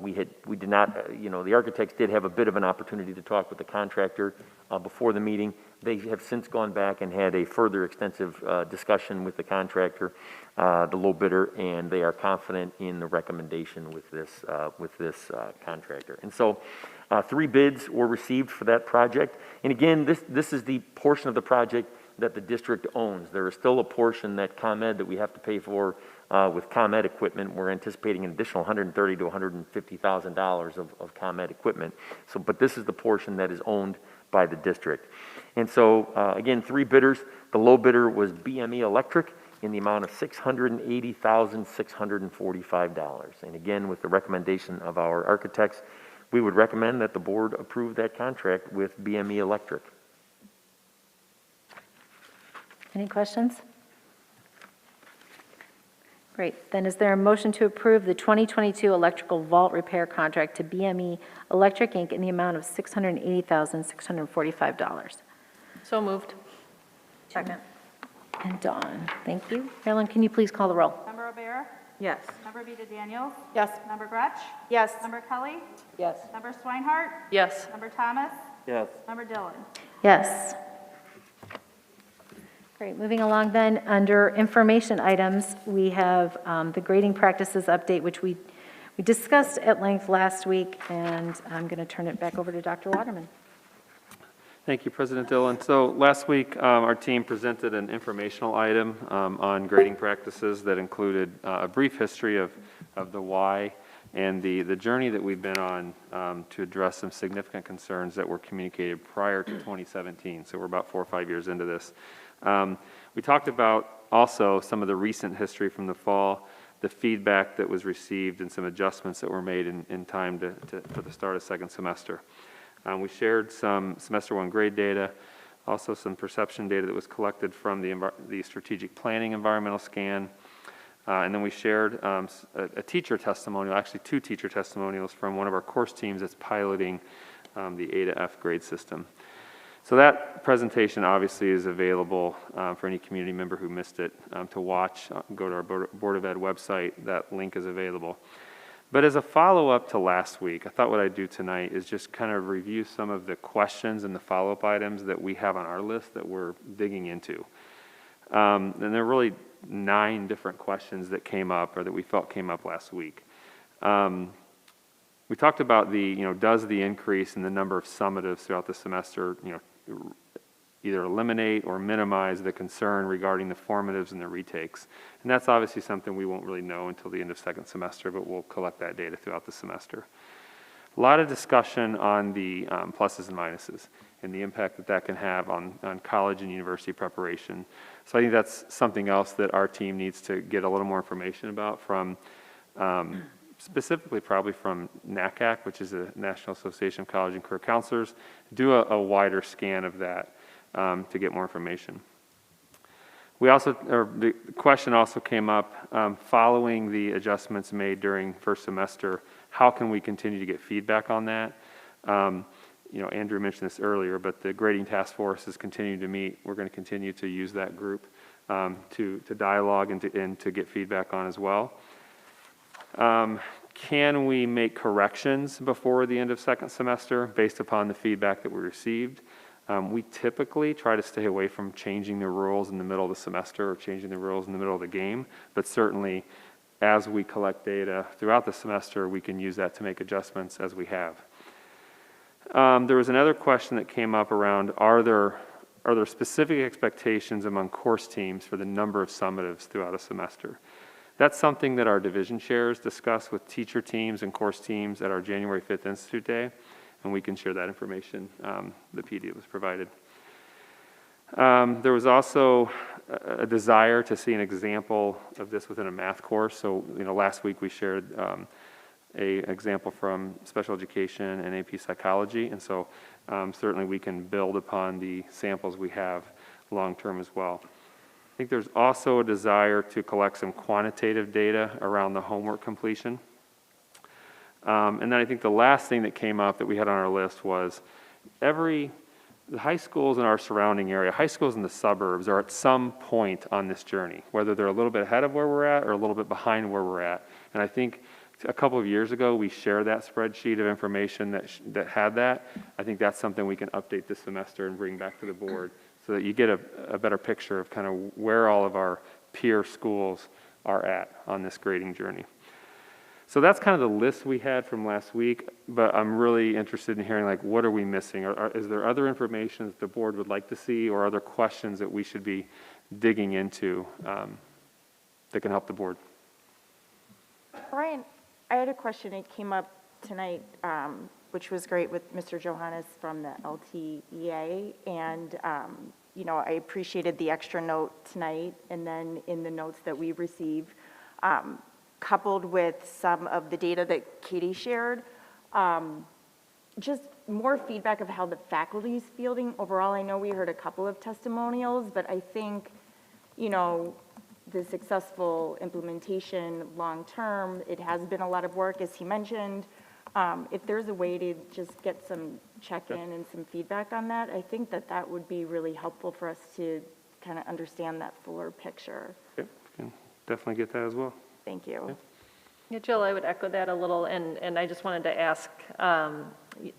We did not, the architects did have a bit of an opportunity to talk with the contractor before the meeting. They have since gone back and had a further extensive discussion with the contractor, the low bidder, and they are confident in the recommendation with this contractor. And so 3 bids were received for that project. And again, this is the portion of the project that the district owns. There is still a portion that ComEd that we have to pay for with ComEd equipment. We're anticipating an additional $130,000 to $150,000 of ComEd equipment. So, but this is the portion that is owned by the district. And so, again, 3 bidders. The low bidder was BME Electric in the amount of $680,645. And again, with the recommendation of our architects, we would recommend that the board approve that contract with BME Electric. Any questions? Great. Then is there a motion to approve the 2022 electrical vault repair contract to BME Electric, Inc. in the amount of $680,645? So moved. Second. And Dawn, thank you. Marilyn, can you please call the roll? Member O'Bear? Yes. Member Vita Daniels? Yes. Member Gretsch? Yes. Member Kelly? Yes. Member Swinehart? Yes. Member Thomas? Yes. Member Dillon? Yes. Great, moving along then, under information items, we have the grading practices update, which we discussed at length last week, and I'm going to turn it back over to Dr. Waterman. Thank you, President Dillon. So last week, our team presented an informational item on grading practices that included a brief history of the why and the journey that we've been on to address some significant concerns that were communicated prior to 2017. So we're about 4 or 5 years into this. We talked about also some of the recent history from the fall, the feedback that was received and some adjustments that were made in time for the start of second semester. We shared some semester 1 grade data, also some perception data that was collected from the strategic planning environmental scan. And then we shared a teacher testimonial, actually 2 teacher testimonials from one of our course teams that's piloting the A to F grade system. So that presentation obviously is available for any community member who missed it to watch. Go to our Board of Ed website, that link is available. But as a follow-up to last week, I thought what I'd do tonight is just kind of review some of the questions and the follow-up items that we have on our list that we're digging into. And there are really 9 different questions that came up or that we felt came up last week. We talked about does the increase in the number of summatives throughout the semester, either eliminate or minimize the concern regarding the formatives and the retakes. And that's obviously something we won't really know until the end of second semester, but we'll collect that data throughout the semester. A lot of discussion on the pluses and minuses and the impact that can have on college and university preparation. So I think that's something else that our team needs to get a little more information about from, specifically probably from NACAC, which is the National Association of College and Career Counselors, do a wider scan of that to get more information. The question also came up following the adjustments made during first semester, how can we continue to get feedback on that? Andrew mentioned this earlier, but the grading task force is continuing to meet. We're going to continue to use that group to dialogue and to get feedback on as well. Can we make corrections before the end of second semester based upon the feedback that we received? We typically try to stay away from changing the rules in the middle of the semester or changing the rules in the middle of the game, but certainly as we collect data throughout the semester, we can use that to make adjustments as we have. There was another question that came up around, are there specific expectations among course teams for the number of summatives throughout a semester? That's something that our division chairs discuss with teacher teams and course teams at our January 5th Institute Day, and we can share that information, the PD that was provided. There was also a desire to see an example of this within a math course. So, last week we shared an example from special education and AP psychology, and so certainly we can build upon the samples we have long-term as well. I think there's also a desire to collect some quantitative data around the homework completion. And then I think the last thing that came up that we had on our list was the high schools in our surrounding area, high schools in the suburbs are at some point on this journey, whether they're a little bit ahead of where we're at or a little bit behind where we're at. And I think a couple of years ago, we shared that spreadsheet of information that had that. I think that's something we can update this semester and bring back to the board so that you get a better picture of kind of where all of our peer schools are at on this grading journey. So that's kind of the list we had from last week, but I'm really interested in hearing, what are we missing? Is there other information that the board would like to see or other questions that we should be digging into that can help the board? Brian, I had a question. It came up tonight, which was great with Mr. Johannes from the LTEA, and I appreciated the extra note tonight, and then in the notes that we received, coupled with some of the data that Katie shared, just more feedback of how the faculty's fielding overall. I know we heard a couple of testimonials, but I think, the successful implementation long-term, it has been a lot of work, as he mentioned. If there's a way to just get some check-in and some feedback on that, I think that would be really helpful for us to kind of understand that fuller picture. Yep, can definitely get that as well. Thank you. Yep. Yeah, Jill, I would echo that a little, and I just wanted to ask,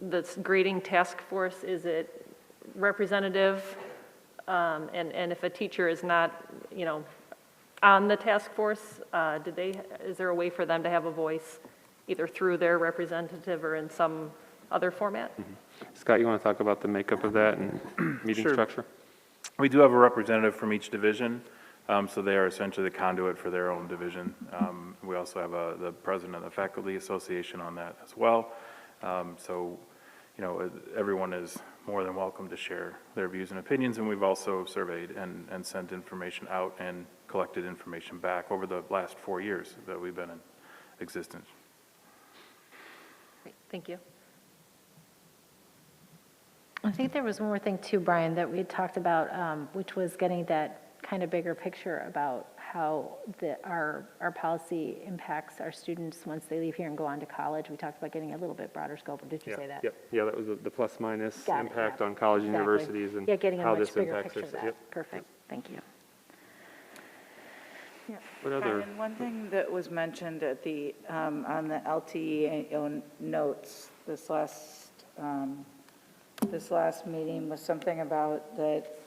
this grading task force, is it representative? And if a teacher is not, on the task force, is there a way for them to have a voice, either through their representative or in some other format? Mm-hmm. Scott, you want to talk about the makeup of that and meeting Sure. structure? We do have a representative from each division, so they are essentially the conduit for their own division. We also have the president of the Faculty Association on that as well. Everyone is more than welcome to share their views and opinions, and we've also surveyed and sent information out and collected information back over the last 4 years that we've been in existence. Great, thank you. I think there was one more thing too, Brian, that we had talked about, which was getting that kind of bigger picture about how our policy impacts our students once they leave here and go on to college. We talked about getting a little bit broader scope, or did you say that? Yeah, that was the plus minus Got it, impact yeah. on college and Exactly. universities and Yeah, getting a how much this bigger impacts picture of us. that. Perfect, thank you. What other? And one thing that was mentioned at the, on the LTE notes this last meeting was something about that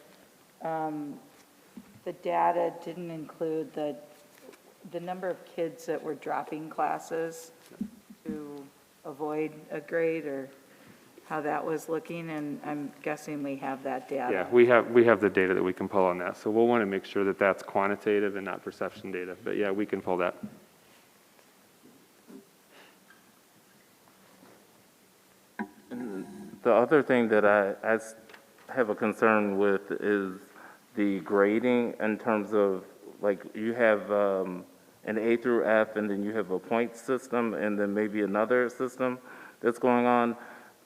the data didn't include the number of kids that were dropping classes to avoid a grade, or how that was looking, and I'm guessing we have that data. Yeah, we have the data that we can pull on that, so we'll want to make sure that that's quantitative and not perception data, but yeah, we can pull that. And the other thing that I have a concern with is the grading in terms of, like, you have an A through F, and then you have a point system, and then maybe another system that's going on.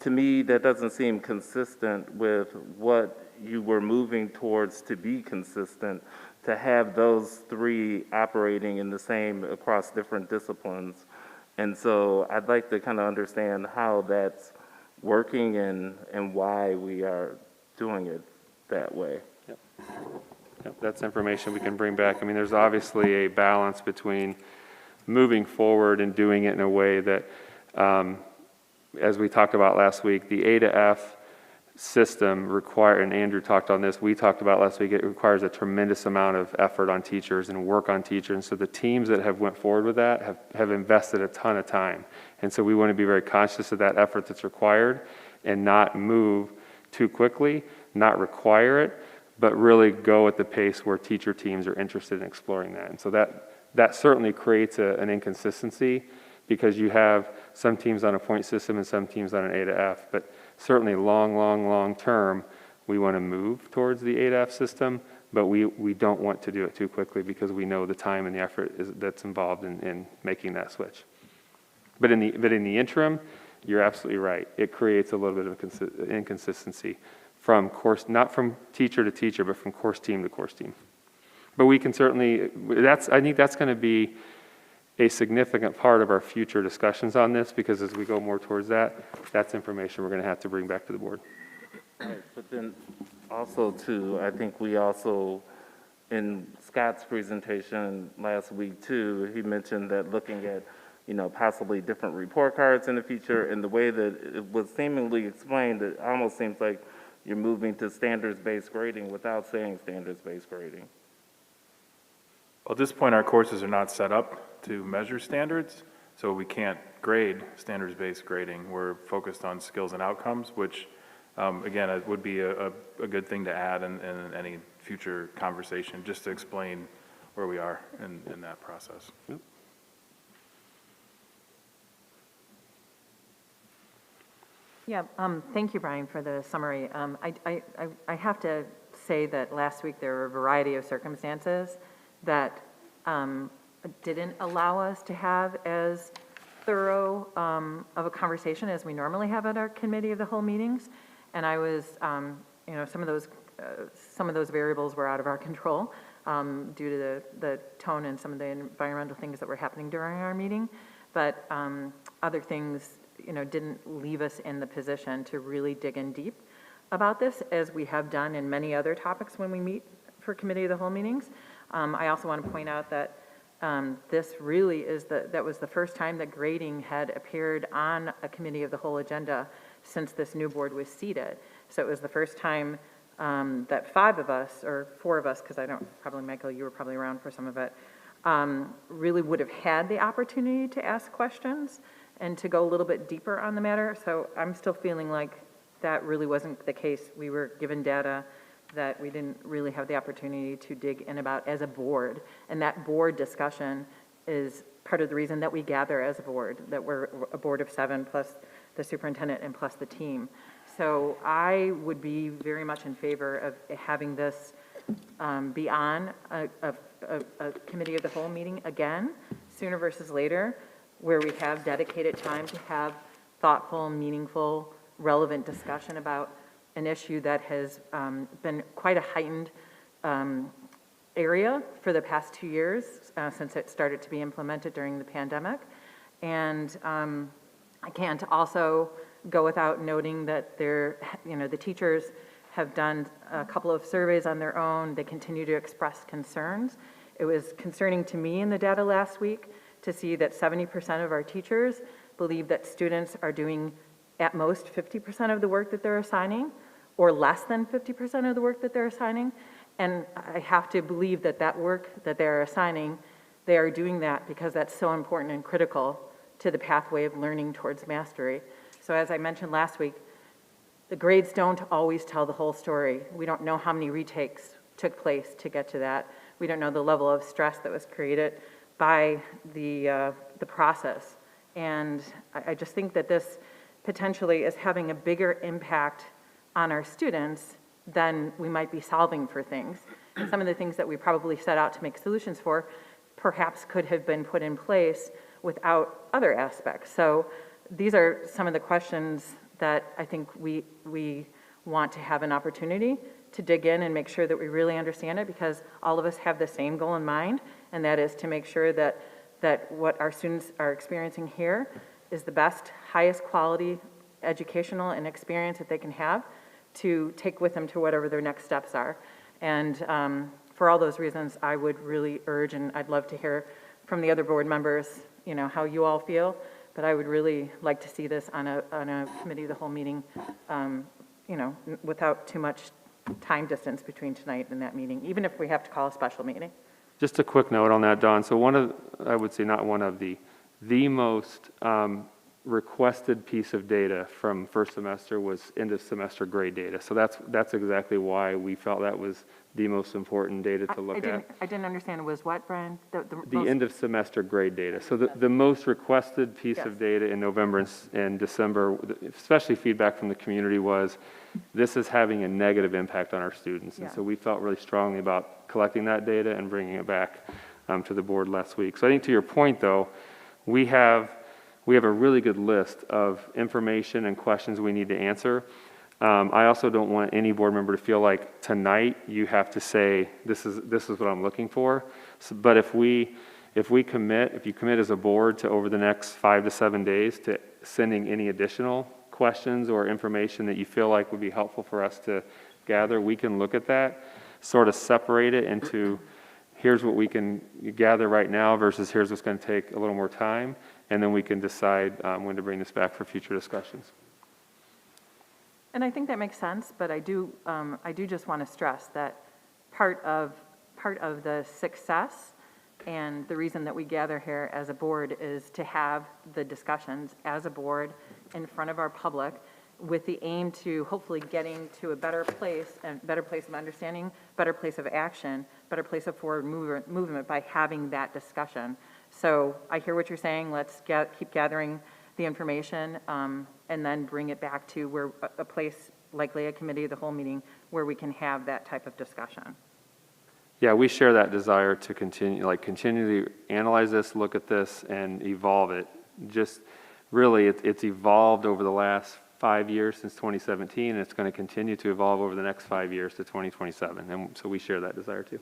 To me, that doesn't seem consistent with what you were moving towards to be consistent, to have those three operating in the same across different disciplines. And so I'd like to kind of understand how that's working and why we are doing it that way. Yep, that's information we can bring back. I mean, there's obviously a balance between moving forward and doing it in a way that, as we talked about last week, the A to F system and Andrew talked on this, we talked about last week, it requires a tremendous amount of effort on teachers and work on teachers. And so the teams that have went forward with that have invested a ton of time. And so we want to be very conscious of that effort that's required and not move too quickly, not require it, but really go at the pace where teacher teams are interested in exploring that. And so that certainly creates an inconsistency, because you have some teams on a point system and some teams on an A to F, but certainly long term, we want to move towards the A to F system, but we don't want to do it too quickly, because we know the time and the effort that's involved in making that switch. But in the interim, you're absolutely right. It creates a little bit of inconsistency from course, not from teacher to teacher, but from course team to course team. But we can certainly, I think that's going to be a significant part of our future discussions on this, because as we go more towards that, that's information we're going to have to bring back to the board. Right, but then also too, I think we also, in Scott's presentation last week too, he mentioned that looking at, possibly different report cards in the future, and the way that it was seemingly explained, it almost seems like you're moving to standards-based grading without saying standards-based grading. Well, at this point, our courses are not set up to measure standards, so we can't grade standards-based grading. We're focused on skills and outcomes, which, again, it would be a good thing to add in any future conversation, just to explain where we are in that process. Yep. Yeah, thank you, Brian, for the summary. I have to say that last week there were a variety of circumstances that didn't allow us to have as thorough of a conversation as we normally have at our committee of the whole meetings. And I was, some of those variables were out of our control due to the tone and some of the environmental things that were happening during our meeting. But other things, didn't leave us in the position to really dig in deep about this, as we have done in many other topics when we meet for committee of the whole meetings. I also want to point out that this really is that was the first time that grading had appeared on a committee of the whole agenda since this new board was seated. So it was the first time that 5 of us, or 4 of us, because probably Michael, you were probably around for some of it, really would have had the opportunity to ask questions and to go a little bit deeper on the matter. So I'm still feeling like that really wasn't the case. We were given data that we didn't really have the opportunity to dig in about as a board. And that board discussion is part of the reason that we gather as a board, that we're a board of 7 plus the superintendent and plus the team. So I would be very much in favor of having this be on a a committee of the whole meeting again, sooner versus later, where we have dedicated time to have thoughtful, meaningful, relevant discussion about an issue that has been quite a heightened area for the past 2 years since it started to be implemented during the pandemic. And I can't also go without noting that the teachers have done a couple of surveys on their own. They continue to express concerns. It was concerning to me in the data last week to see that 70% of our teachers believe that students are doing at most 50% of the work that they're assigning, or less than 50% of the work that they're assigning. And I have to believe that that work that they're assigning, they are doing that because that's so important and critical to the pathway of learning towards mastery. So as I mentioned last week, the grades don't always tell the whole story. We don't know how many retakes took place to get to that. We don't know the level of stress that was created by the process. And I just think that this potentially is having a bigger impact on our students than we might be solving for things. And some of the things that we probably set out to make solutions for perhaps could have been put in place without other aspects. So these are some of the questions that I think we want to have an opportunity to dig in and make sure that we really understand it, because all of us have the same goal in mind, and that is to make sure that what our students are experiencing here is the best, highest quality educational and experience that they can have to take with them to whatever their next steps are. And for all those reasons, I would really urge, and I'd love to hear from the other board members, how you all feel, but I would really like to see this on a committee of the whole meeting, without too much time distance between tonight and that meeting, even if we have to call a special meeting. Just a quick note on that, Dawn. So I would say not one of the most requested piece of data from first semester was end of semester grade data. So that's exactly why we felt that was the most important data to look at. I didn't understand, was what, Brian? The end of semester grade data. So the most requested piece of data in November and December, especially feedback from the community, was this is having a negative impact on our students. And so we felt really strongly about collecting that data and bringing it back to the board last week. So I think to your point, though, we have a really good list of information and questions we need to answer. I also don't want any board member to feel like tonight you have to say, this is what I'm looking for. So, but if you commit as a board to over the next 5 to 7 days to sending any additional questions or information that you feel like would be helpful for us to gather, we can look at that, sort of separate it into here's what we can gather right now versus here's what's going to take a little more time, and then we can decide when to bring this back for future discussions. And I think that makes sense, but I do just want to stress that part of the success and the reason that we gather here as a board is to have the discussions as a board in front of our public, with the aim to hopefully getting to a better place and better place of understanding, better place of action, better place of forward movement by having that discussion. So I hear what you're saying. Let's keep gathering the information and then bring it back to where a place, likely a committee of the whole meeting, where we can have that type of discussion. Yeah, we share that desire to continually analyze this, look at this, and evolve it. Just really, it's evolved over the last 5 years since 2017, and it's going to continue to evolve over the next 5 years to 2027. And so we share that desire too.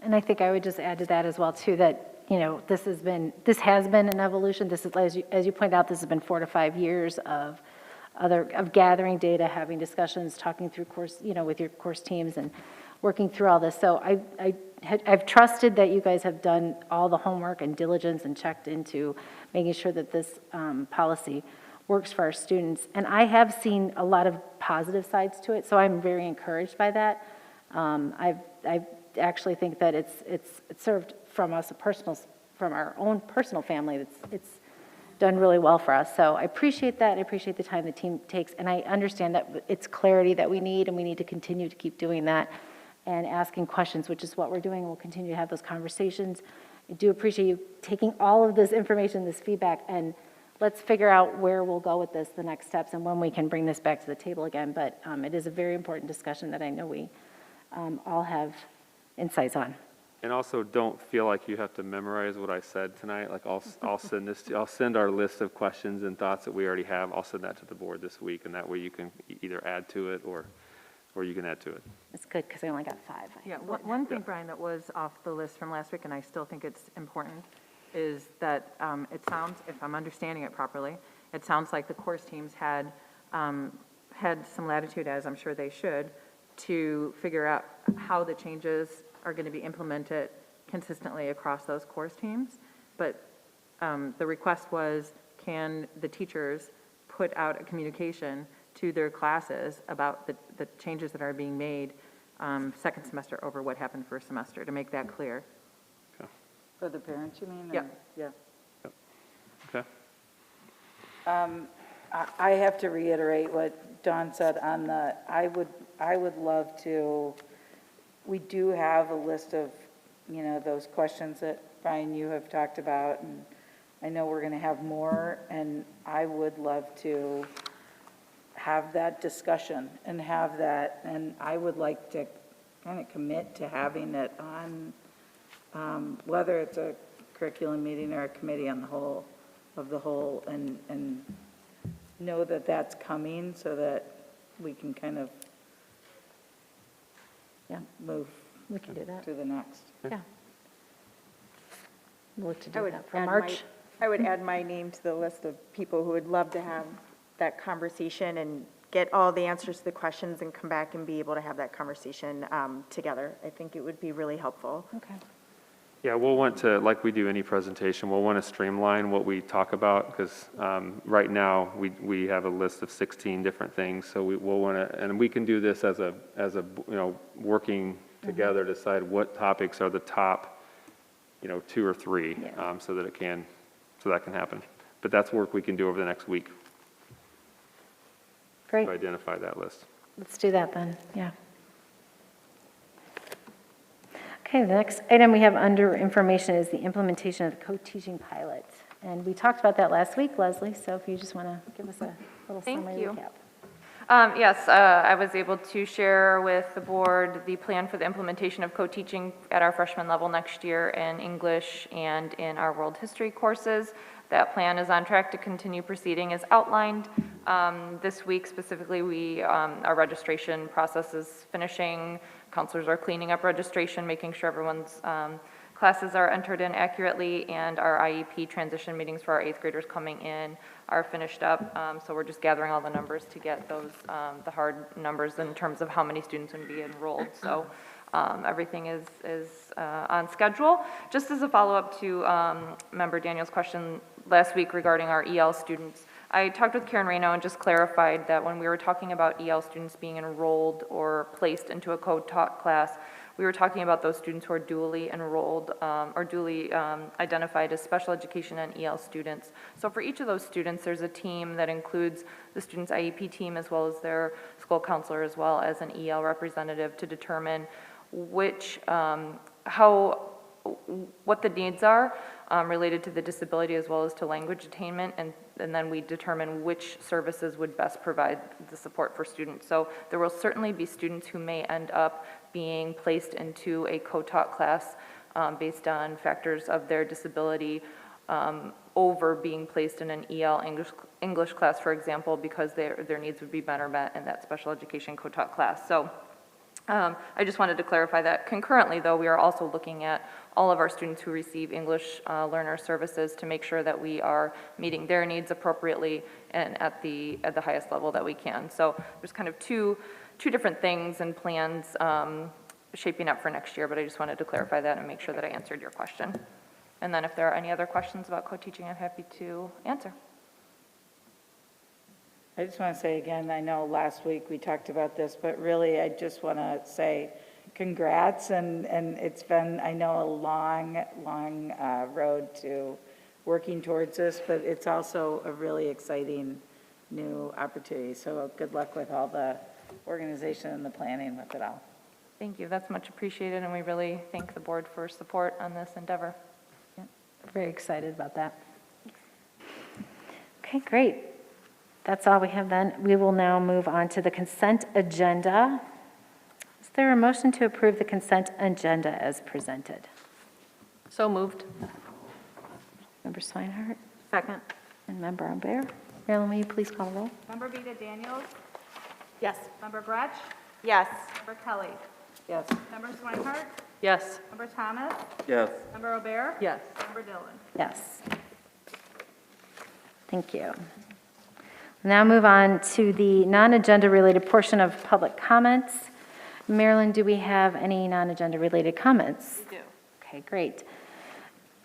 And I think I would just add to that as well too, that this has been an evolution. This is, as you point out, this has been 4 to 5 years of gathering data, having discussions, talking through course, with your course teams and working through all this. So I've trusted that you guys have done all the homework and diligence and checked into making sure that this policy works for our students. And I have seen a lot of positive sides to it, so I'm very encouraged by that. I actually think that it's served from our own personal family. It's done really well for us. So I appreciate that. I appreciate the time the team takes, and I understand that it's clarity that we need, and we need to continue to keep doing that and asking questions, which is what we're doing. We'll continue to have those conversations. I do appreciate you taking all of this information, this feedback, and let's figure out where we'll go with this, the next steps, and when we can bring this back to the table again. But it is a very important discussion that I know we all have insights on. And also, don't feel like you have to memorize what I said tonight. Like, I'll send this to, I'll send our list of questions and thoughts that we already have. I'll send that to the board this week, and that way you can either add to it or you can add to it. It's good, because I only got 5. Yeah, one thing, Brian, that was off the list from last week, and I still think it's important, is that it sounds, if I'm understanding it properly, it sounds like the course teams had some latitude, as I'm sure they should, to figure out how the changes are going to be implemented consistently across those course teams. But the request was, can the teachers put out a communication to their classes about the changes that are being made second semester over what happened first semester, to make that clear? For the parents, you mean? Yep. Yeah. Okay. I have to reiterate what Dawn said on the, I would love to, we do have a list of, those questions that, Brian, you have talked about, and I know we're going to have more, and I would love to have that discussion and have that, and I would like to kind of commit to having it on, whether it's a curriculum meeting or a committee on the whole, and know that that's coming so that we can kind of move We can do that. to the next. Yeah. We'll look to I do would that for add March. I would add my name to the list of people who would love to have that conversation and get all the answers to the questions and come back and be able to have that conversation together. I think it would be really helpful. Okay. Yeah, we'll want to, like we do any presentation, we'll want to streamline what we talk about, because right now, we have a list of 16 different things, so we'll want to, and we can do this as a working together, decide what topics are the top, 2 or 3, so that can happen. But that's work we can do over the next week. Great. To identify that list. Let's do that then, yeah. Okay, the next item we have under information is the implementation of the co-teaching pilot. And we talked about that last week, Leslie, so if you just want to give us a little summary recap. Yes, I was able to share with the board the plan for the implementation of co-teaching at our freshman level next year in English and in our world history courses. That plan is on track to continue proceeding as outlined. This week specifically, our registration process is finishing. Counselors are cleaning up registration, making sure everyone's classes are entered in accurately, and our IEP transition meetings for our 8th graders coming in are finished up. So we're just gathering all the numbers to get those, the hard numbers in terms of how many students would be enrolled. So everything is on schedule. Just as a follow-up to Member Daniel's question last week regarding our EL students, I talked with Karen Reno and just clarified that when we were talking about EL students being enrolled or placed into a co-taught class, we were talking about those students who are dually enrolled or dually identified as special education and EL students. So for each of those students, there's a team that includes the student's IEP team as well as their school counselor as well as an EL representative to determine which, what the needs are related to the disability as well as to language attainment, and then we determine which services would best provide the support for students. So there will certainly be students who may end up being placed into a co-taught class based on factors of their disability over being placed in an EL English class, for example, because their needs would be better met in that special education co-taught class. So I just wanted to clarify that. Concurrently, though, we are also looking at all of our students who receive English learner services to make sure that we are meeting their needs appropriately and at the highest level that we can. So there's kind of two different things and plans shaping up for next year, but I just wanted to clarify that and make sure that I answered your question. And then if there are any other questions about co-teaching, I'm happy to answer. I just want to say again, I know last week we talked about this, but really I just want to say congrats, and it's been, I know, a long road to working towards this, but it's also a really exciting new opportunity. So good luck with all the organization and the planning with it all. Thank you. That's much appreciated, and we really thank the board for support on this endeavor. Yeah, very excited about that. Okay, great. That's all we have then. We will now move on to the consent agenda. Is there a motion to approve the consent agenda as presented? So moved. Member Swinehart Second. and Member Albert. Marilyn, will you please call the roll? Member Vita Daniels? Yes. Member Gretsch? Yes. Member Kelly? Yes. Member Swinehart? Yes. Member Thomas? Yes. Member O'Bear? Yes. Member Dillon? Yes. Thank you. We'll now move on to the non-agenda related portion of public comments. Marilyn, do we have any non-agenda related comments? We do. Okay, great.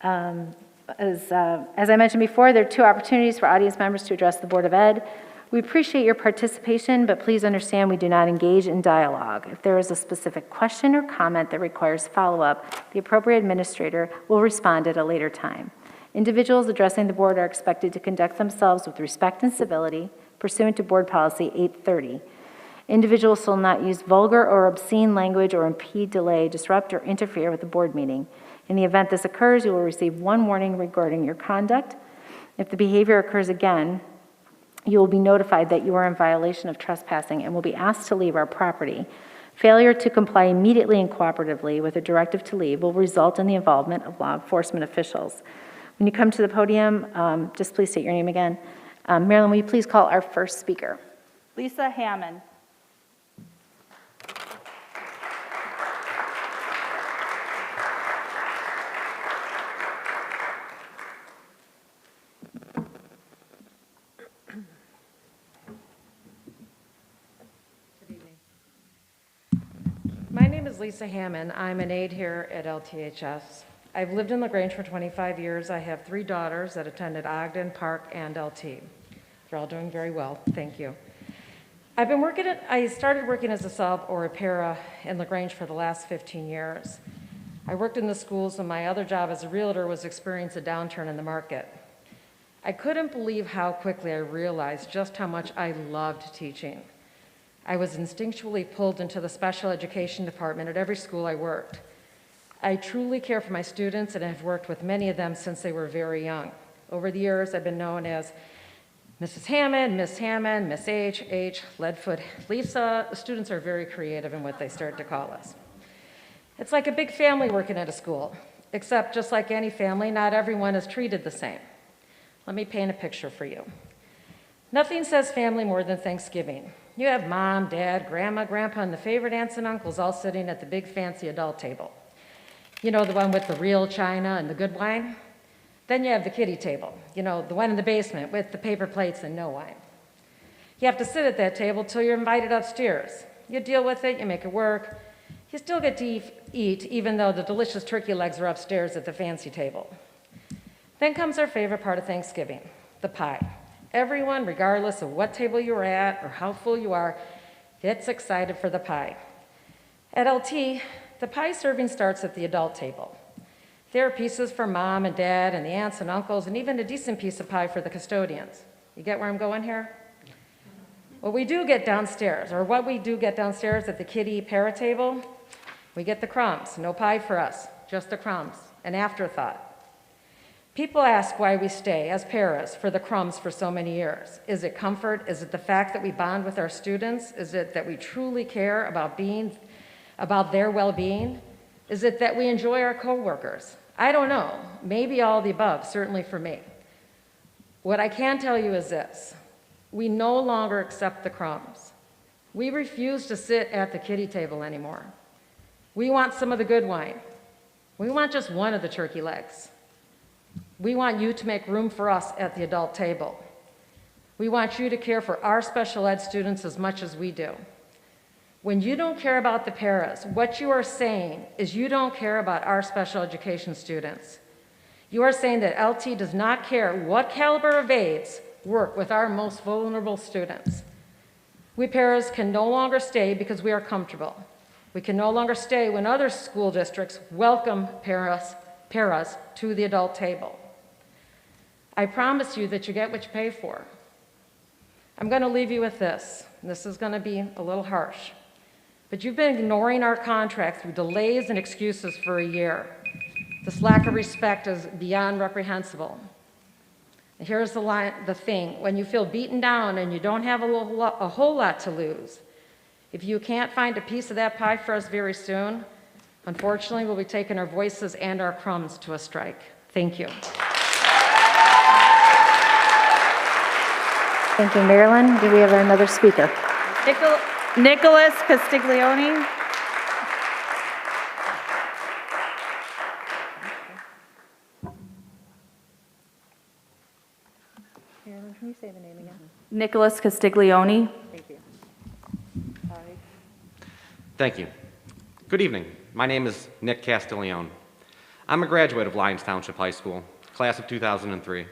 As I mentioned before, there are two opportunities for audience members to address the Board of Ed. We appreciate your participation, but please understand we do not engage in dialogue. If there is a specific question or comment that requires follow-up, the appropriate administrator will respond at a later time. Individuals addressing the board are expected to conduct themselves with respect and civility pursuant to Board Policy 830. Individuals will not use vulgar or obscene language or impede, delay, disrupt, or interfere with the board meeting. In the event this occurs, you will receive one warning regarding your conduct. If the behavior occurs again, you will be notified that you are in violation of trespassing and will be asked to leave our property. Failure to comply immediately and cooperatively with a directive to leave will result in the involvement of law enforcement officials. When you come to the podium, just please state your name again. Marilyn, will you please call our first speaker? Lisa Hammond. My name is Lisa Hammond. I'm an aide here at LTHS. I've lived in LaGrange for 25 years. I have 3 daughters that attended Ogden, Park, and LT. They're all doing very well. Thank you. I started working as a sub or a para in LaGrange for the last 15 years. I worked in the schools, and my other job as a realtor was experiencing a downturn in the market. I couldn't believe how quickly I realized just how much I loved teaching. I was instinctually pulled into the special education department at every school I worked. I truly care for my students and have worked with many of them since they were very young. Over the years, I've been known as Mrs. Hammond, Miss H, Leadfoot, Lisa. The students are very creative in what they start to call us. It's like a big family working at a school, except just like any family, not everyone is treated the same. Let me paint a picture for you. Nothing says family more than Thanksgiving. You have mom, dad, grandma, grandpa, and the favorite aunts and uncles all sitting at the big fancy adult table. You know, the one with the real china and the good wine? Then you have the kiddie table, you know, the one in the basement with the paper plates and no wine. You have to sit at that table till you're invited upstairs. You deal with it, you make it work. You still get to eat, even though the delicious turkey legs are upstairs at the fancy table. Then comes our favorite part of Thanksgiving, the pie. Everyone, regardless of what table you're at or how full you are, gets excited for the pie. At LT, the pie serving starts at the adult table. There are pieces for mom and dad and the aunts and uncles, and even a decent piece of pie for the custodians. You get where I'm going here? What we do get downstairs at the kiddie para table, we get the crumbs. No pie for us, just the crumbs, an afterthought. People ask why we stay as paras for the crumbs for so many years. Is it comfort? Is it the fact that we bond with our students? Is it that we truly care about their well-being? Is it that we enjoy our coworkers? I don't know. Maybe all the above, certainly for me. What I can tell you is this. We no longer accept the crumbs. We refuse to sit at the kiddie table anymore. We want some of the good wine. We want just one of the turkey legs. We want you to make room for us at the adult table. We want you to care for our special ed students as much as we do. When you don't care about the paras, what you are saying is you don't care about our special education students. You are saying that LT does not care what caliber of aides work with our most vulnerable students. We paras can no longer stay because we are comfortable. We can no longer stay when other school districts welcome paras to the adult table. I promise you that you get what you pay for. I'm going to leave you with this. This is going to be a little harsh. But you've been ignoring our contract through delays and excuses for a year. This lack of respect is beyond reprehensible. And here's the thing. When you feel beaten down and you don't have a whole lot to lose, if you can't find a piece of that pie for us very soon, Unfortunately, we'll be taking our voices and our crumbs to a strike. Thank you. Thank you, Marilyn. Do we have another speaker? Nicholas Castiglione. Marilyn, can you say the name again? Nicholas Castiglione. Thank you. Thank you. Good evening. My name is Nick Castiglione. I'm a graduate of Lyons Township High School, class of 2003.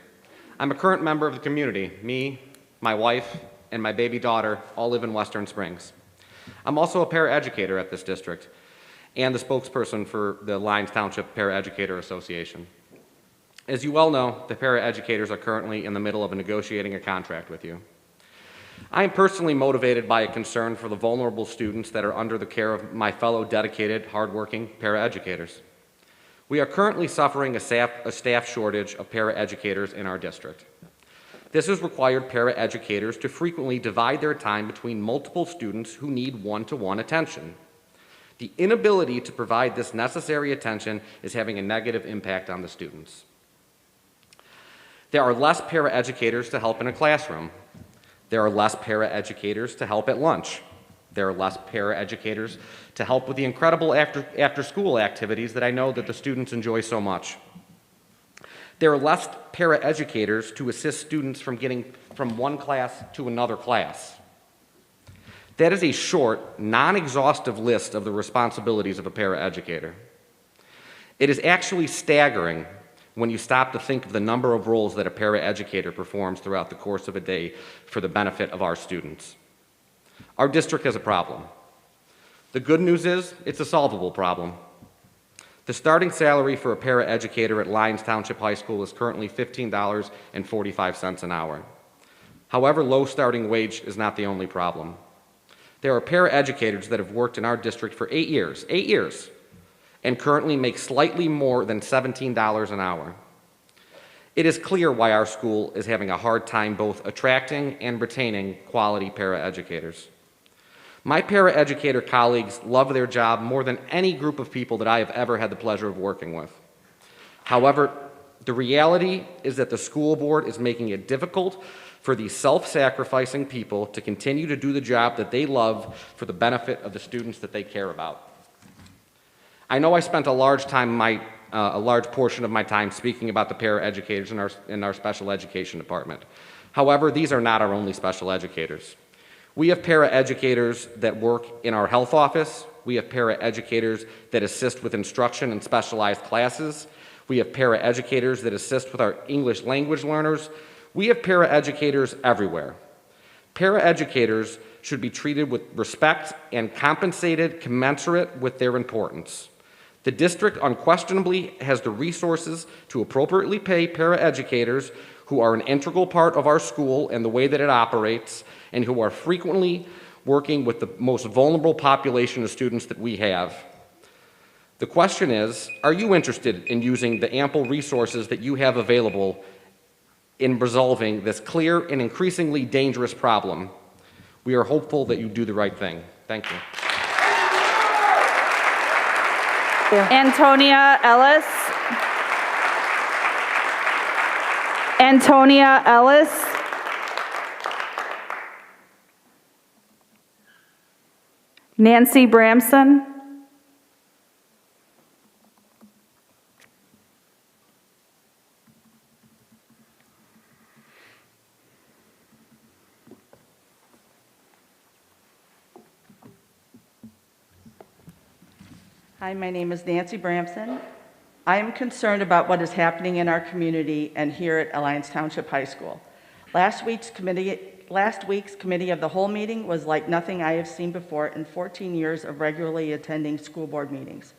I'm a current member of the community. Me, my wife, and my baby daughter all live in Western Springs. I'm also a paraeducator at this district and the spokesperson for the Lyons Township Paraeducator Association. As you well know, the paraeducators are currently in the middle of negotiating a contract with you. I am personally motivated by a concern for the vulnerable students that are under the care of my fellow dedicated, hardworking paraeducators. We are currently suffering a staff shortage of paraeducators in our district. This has required paraeducators to frequently divide their time between multiple students who need one-to-one attention. The inability to provide this necessary attention is having a negative impact on the students. There are less paraeducators to help in a classroom. There are less paraeducators to help at lunch. There are less paraeducators to help with the incredible after-school activities that I know that the students enjoy so much. There are less paraeducators to assist students from getting from one class to another class. That is a short, non-exhaustive list of the responsibilities of a paraeducator. It is actually staggering when you stop to think of the number of roles that a paraeducator performs throughout the course of a day for the benefit of our students. Our district has a problem. The good news is it's a solvable problem. The starting salary for a paraeducator at Lyons Township High School is currently $15.45 an hour. However, low starting wage is not the only problem. There are paraeducators that have worked in our district for 8 years, and currently make slightly more than $17 an hour. It is clear why our school is having a hard time both attracting and retaining quality paraeducators. My paraeducator colleagues love their job more than any group of people that I have ever had the pleasure of working with. However, the reality is that the school board is making it difficult for these self-sacrificing people to continue to do the job that they love for the benefit of the students that they care about. I know I spent a large portion of my time speaking about the paraeducators in our special education department. However, these are not our only special educators. We have paraeducators that work in our health office. We have paraeducators that assist with instruction in specialized classes. We have paraeducators that assist with our English language learners. We have paraeducators everywhere. Paraeducators should be treated with respect and compensated commensurate with their importance. The district unquestionably has the resources to appropriately pay paraeducators who are an integral part of our school and the way that it operates, and who are frequently working with the most vulnerable population of students that we have. The question is, are you interested in using the ample resources that you have available in resolving this clear and increasingly dangerous problem? We are hopeful that you do the right thing. Thank you. Antonia Ellis. Antonia Ellis. Nancy Bramson. Hi, my name is Nancy Bramson. I am concerned about what is happening in our community and here at Lyons Township High School. Last week's committee of the whole meeting was like nothing I have seen before in 14 years of regularly attending school board meetings.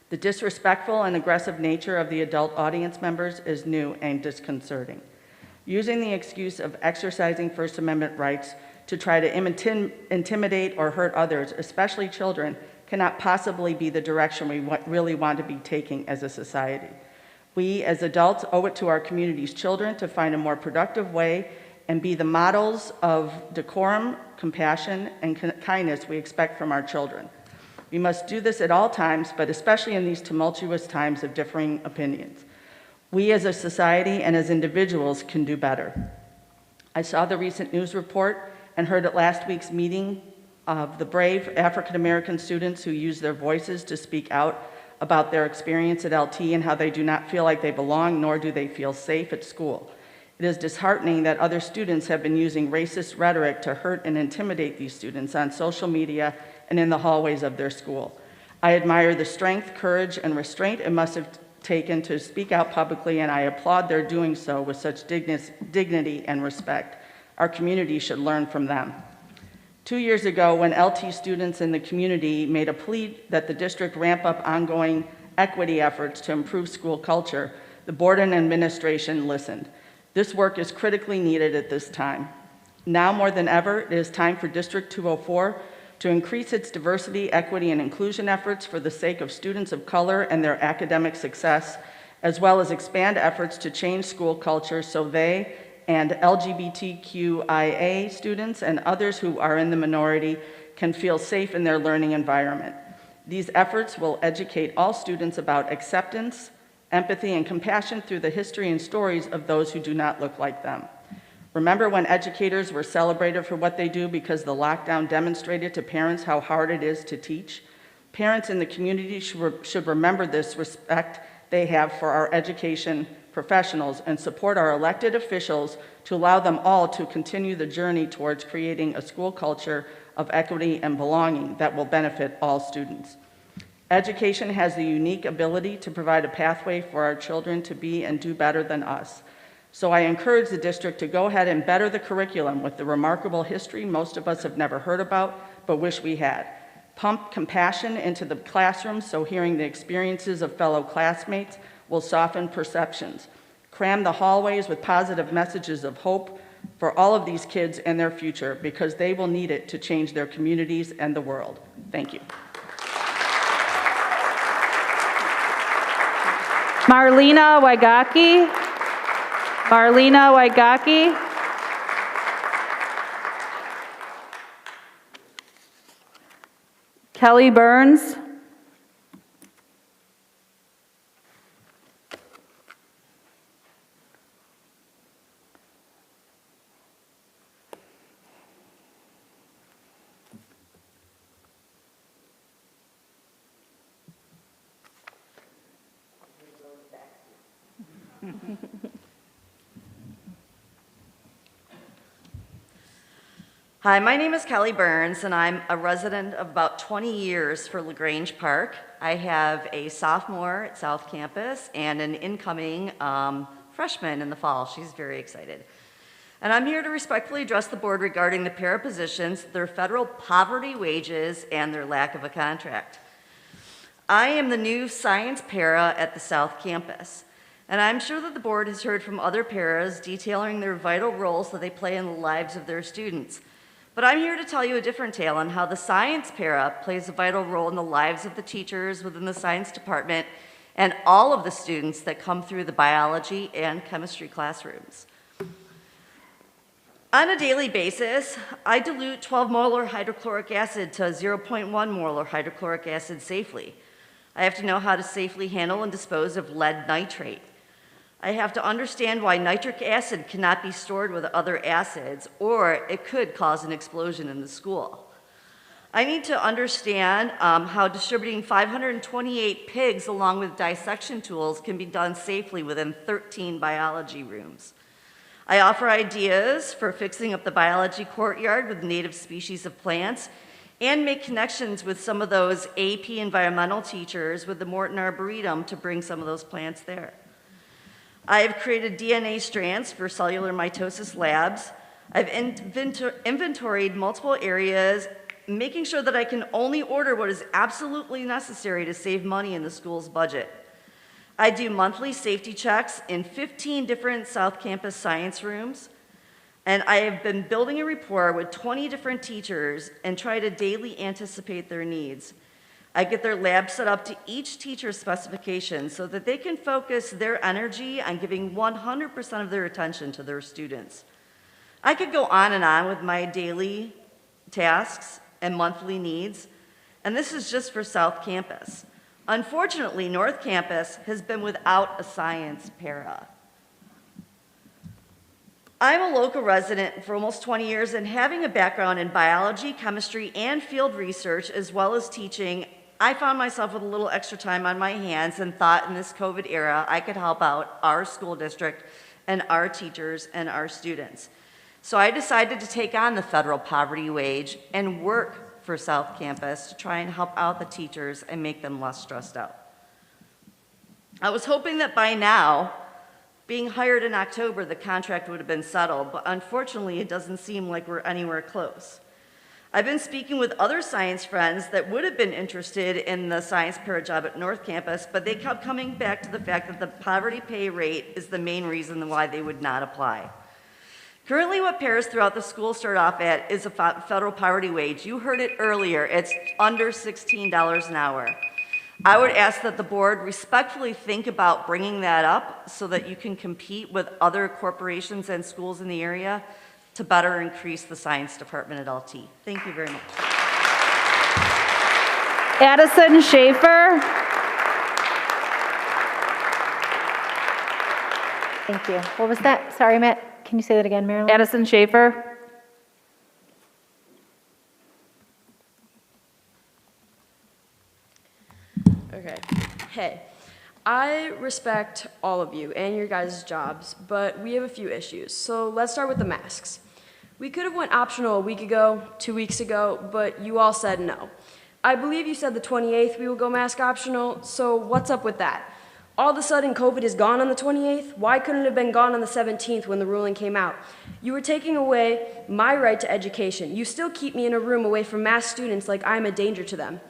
The disrespectful and aggressive nature of the adult audience members is new and disconcerting. Using the excuse of exercising First Amendment rights to try to intimidate or hurt others, especially children, cannot possibly be the direction we really want to be taking as a society. We, as adults, owe it to our community's children to find a more productive way and be the models of decorum, compassion, and kindness we expect from our children. We must do this at all times, but especially in these tumultuous times of differing opinions. We as a society and as individuals can do better. I saw the recent news report and heard at last week's meeting of the brave African American students who use their voices to speak out about their experience at LT and how they do not feel like they belong, nor do they feel safe at school. It is disheartening that other students have been using racist rhetoric to hurt and intimidate these students on social media and in the hallways of their school. I admire the strength, courage, and restraint it must have taken to speak out publicly, and I applaud their doing so with such dignity and respect. Our community should learn from them. 2 years ago, when LT students in the community made a plea that the district ramp up ongoing equity efforts to improve school culture, the board and administration listened. This work is critically needed at this time. Now more than ever, it is time for District 204 to increase its diversity, equity, and inclusion efforts for the sake of students of color and their academic success, as well as expand efforts to change school culture so they and LGBTQIA students and others who are in the minority can feel safe in their learning environment. These efforts will educate all students about acceptance, empathy, and compassion through the history and stories of those who do not look like them. Remember when educators were celebrated for what they do because the lockdown demonstrated to parents how hard it is to teach? Parents in the community should remember this respect they have for our education professionals and support our elected officials to allow them all to continue the journey towards creating a school culture of equity and belonging that will benefit all students. Education has the unique ability to provide a pathway for our children to be and do better than us. So I encourage the district to go ahead and better the curriculum with the remarkable history most of us have never heard about but wish we had. Pump compassion into the classroom so hearing the experiences of fellow classmates will soften perceptions. Cram the hallways with positive messages of hope for all of these kids and their future because they will need it to change their communities and the world. Thank you. Marlena Waigaki. Marlena Waigaki. Kelly Burns. Hi, my name is Kelly Burns, and I'm a resident of about 20 years for LaGrange Park. I have a sophomore at South Campus and an incoming freshman in the fall. She's very excited. And I'm here to respectfully address the board regarding the para positions, their federal poverty wages, and their lack of a contract. I am the new science para at the South Campus. And I'm sure that the board has heard from other paras detailing their vital roles that they play in the lives of their students. But I'm here to tell you a different tale on how the science para plays a vital role in the lives of the teachers within the science department and all of the students that come through the biology and chemistry classrooms. On a daily basis, I dilute 12 molar hydrochloric acid to 0.1 molar hydrochloric acid safely. I have to know how to safely handle and dispose of lead nitrate. I have to understand why nitric acid cannot be stored with other acids, or it could cause an explosion in the school. I need to understand how distributing 528 pigs along with dissection tools can be done safely within 13 biology rooms. I offer ideas for fixing up the biology courtyard with native species of plants and make connections with some of those AP environmental teachers with the Morton Arboretum to bring some of those plants there. I have created DNA strands for cellular mitosis labs. I've inventoried multiple areas, making sure that I can only order what is absolutely necessary to save money in the school's budget. I do monthly safety checks in 15 different South Campus science rooms, and I have been building a rapport with 20 different teachers and try to daily anticipate their needs. I get their lab set up to each teacher's specifications so that they can focus their energy on giving 100% of their attention to their students. I could go on with my daily tasks and monthly needs, And this is just for South Campus. Unfortunately, North Campus has been without a science para. I'm a local resident for almost 20 years, and having a background in biology, chemistry, and field research, as well as teaching, I found myself with a little extra time on my hands and thought in this COVID era I could help out our school district and our teachers and our students. So I decided to take on the federal poverty wage and work for South Campus to try and help out the teachers and make them less stressed out. I was hoping that by now, being hired in October, the contract would have been settled, but unfortunately it doesn't seem like we're anywhere close. I've been speaking with other science friends that would have been interested in the science para job at North Campus, but they kept coming back to the fact that the poverty pay rate is the main reason why they would not apply. Currently, what paras throughout the school start off at is a federal poverty wage. You heard it earlier, it's under $16 an hour. I would ask that the board respectfully think about bringing that up so that you can compete with other corporations and schools in the area to better increase the science department at LT. Thank you very much. Addison Schaefer. Thank you. What was that? Sorry, Matt. Can you say that again, Marilyn? Addison Schaefer. Okay. Hey, I respect all of you and your guys' jobs, but we have a few issues. So let's start with the masks. We could have went optional a week ago, 2 weeks ago, but you all said no. I believe you said the 28th we will go mask optional, so what's up with that? All of a sudden, COVID is gone on the 28th? Why couldn't it have been gone on the 17th when the ruling came out? You were taking away my right to education. You still keep me in a room away from masked students like I'm a danger to them.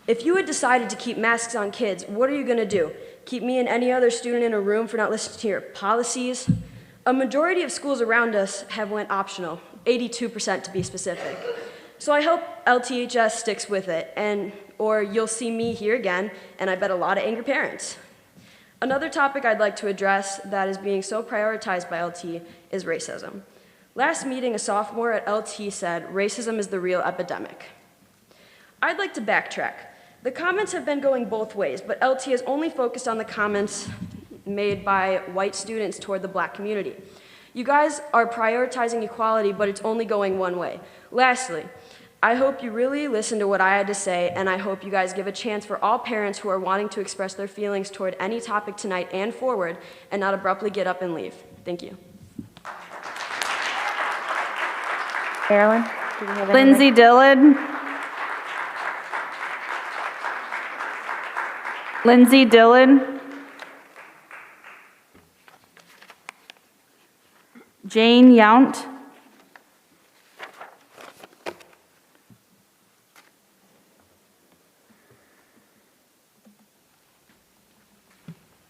If you had decided to keep masks on kids, what are you going to do? Keep me and any other student in a room for not listening to your policies? A majority of schools around us have went optional, 82% to be specific. So I hope LTHS sticks with it, or you'll see me here again, and I bet a lot of angry parents. Another topic I'd like to address that is being so prioritized by LT is racism. Last meeting, a sophomore at LT said, racism is the real epidemic. I'd like to backtrack. The comments have been going both ways, but LT has only focused on the comments made by white students toward the black community. You guys are prioritizing equality, but it's only going one way. Lastly, I hope you really listen to what I had to say, and I hope you guys give a chance for all parents who are wanting to express their feelings toward any topic tonight and forward, and not abruptly get up and leave. Thank you. Marilyn, do we have Lindsay Dillon. Lindsay Dillon. Jane Yount.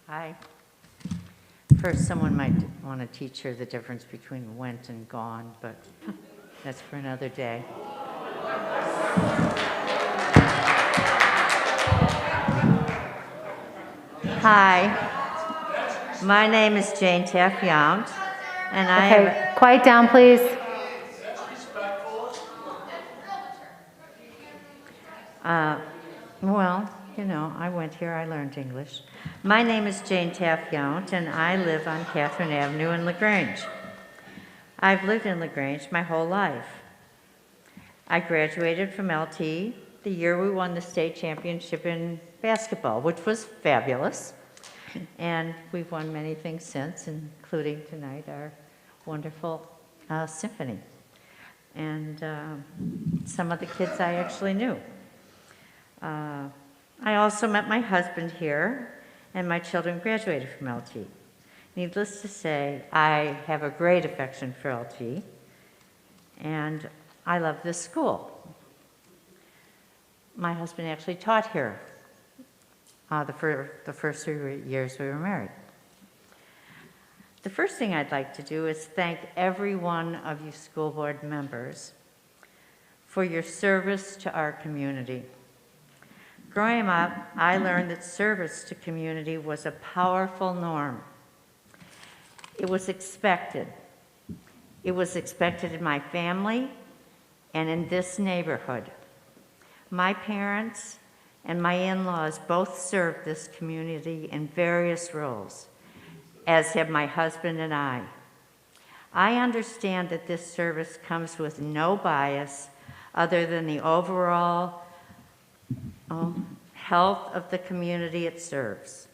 Hi. First, someone might want to teach her the difference between went and gone, but that's for another day. Hi. My name is Jane Taff-Yount, and I have... Quiet down, please. Well, you know, I went here, I learned English. My name is Jane Taff-Yount, and I live on Catherine Avenue in LaGrange. I've lived in LaGrange my whole life. I graduated from LT the year we won the state championship in basketball, which was fabulous. And we've won many things since, including tonight, our wonderful symphony. And some of the kids I actually knew. I also met my husband here, and my children graduated from LT. Needless to say, I have a great affection for LT, and I love this school. My husband actually taught here the first 3 years we were married. The first thing I'd like to do is thank every one of you school board members for your service to our community. Growing up, I learned that service to community was a powerful norm. It was expected. It was expected in my family and in this neighborhood. My parents and my in-laws both served this community in various roles, as have my husband and I. I understand that this service comes with no bias other than the overall health of the community it serves.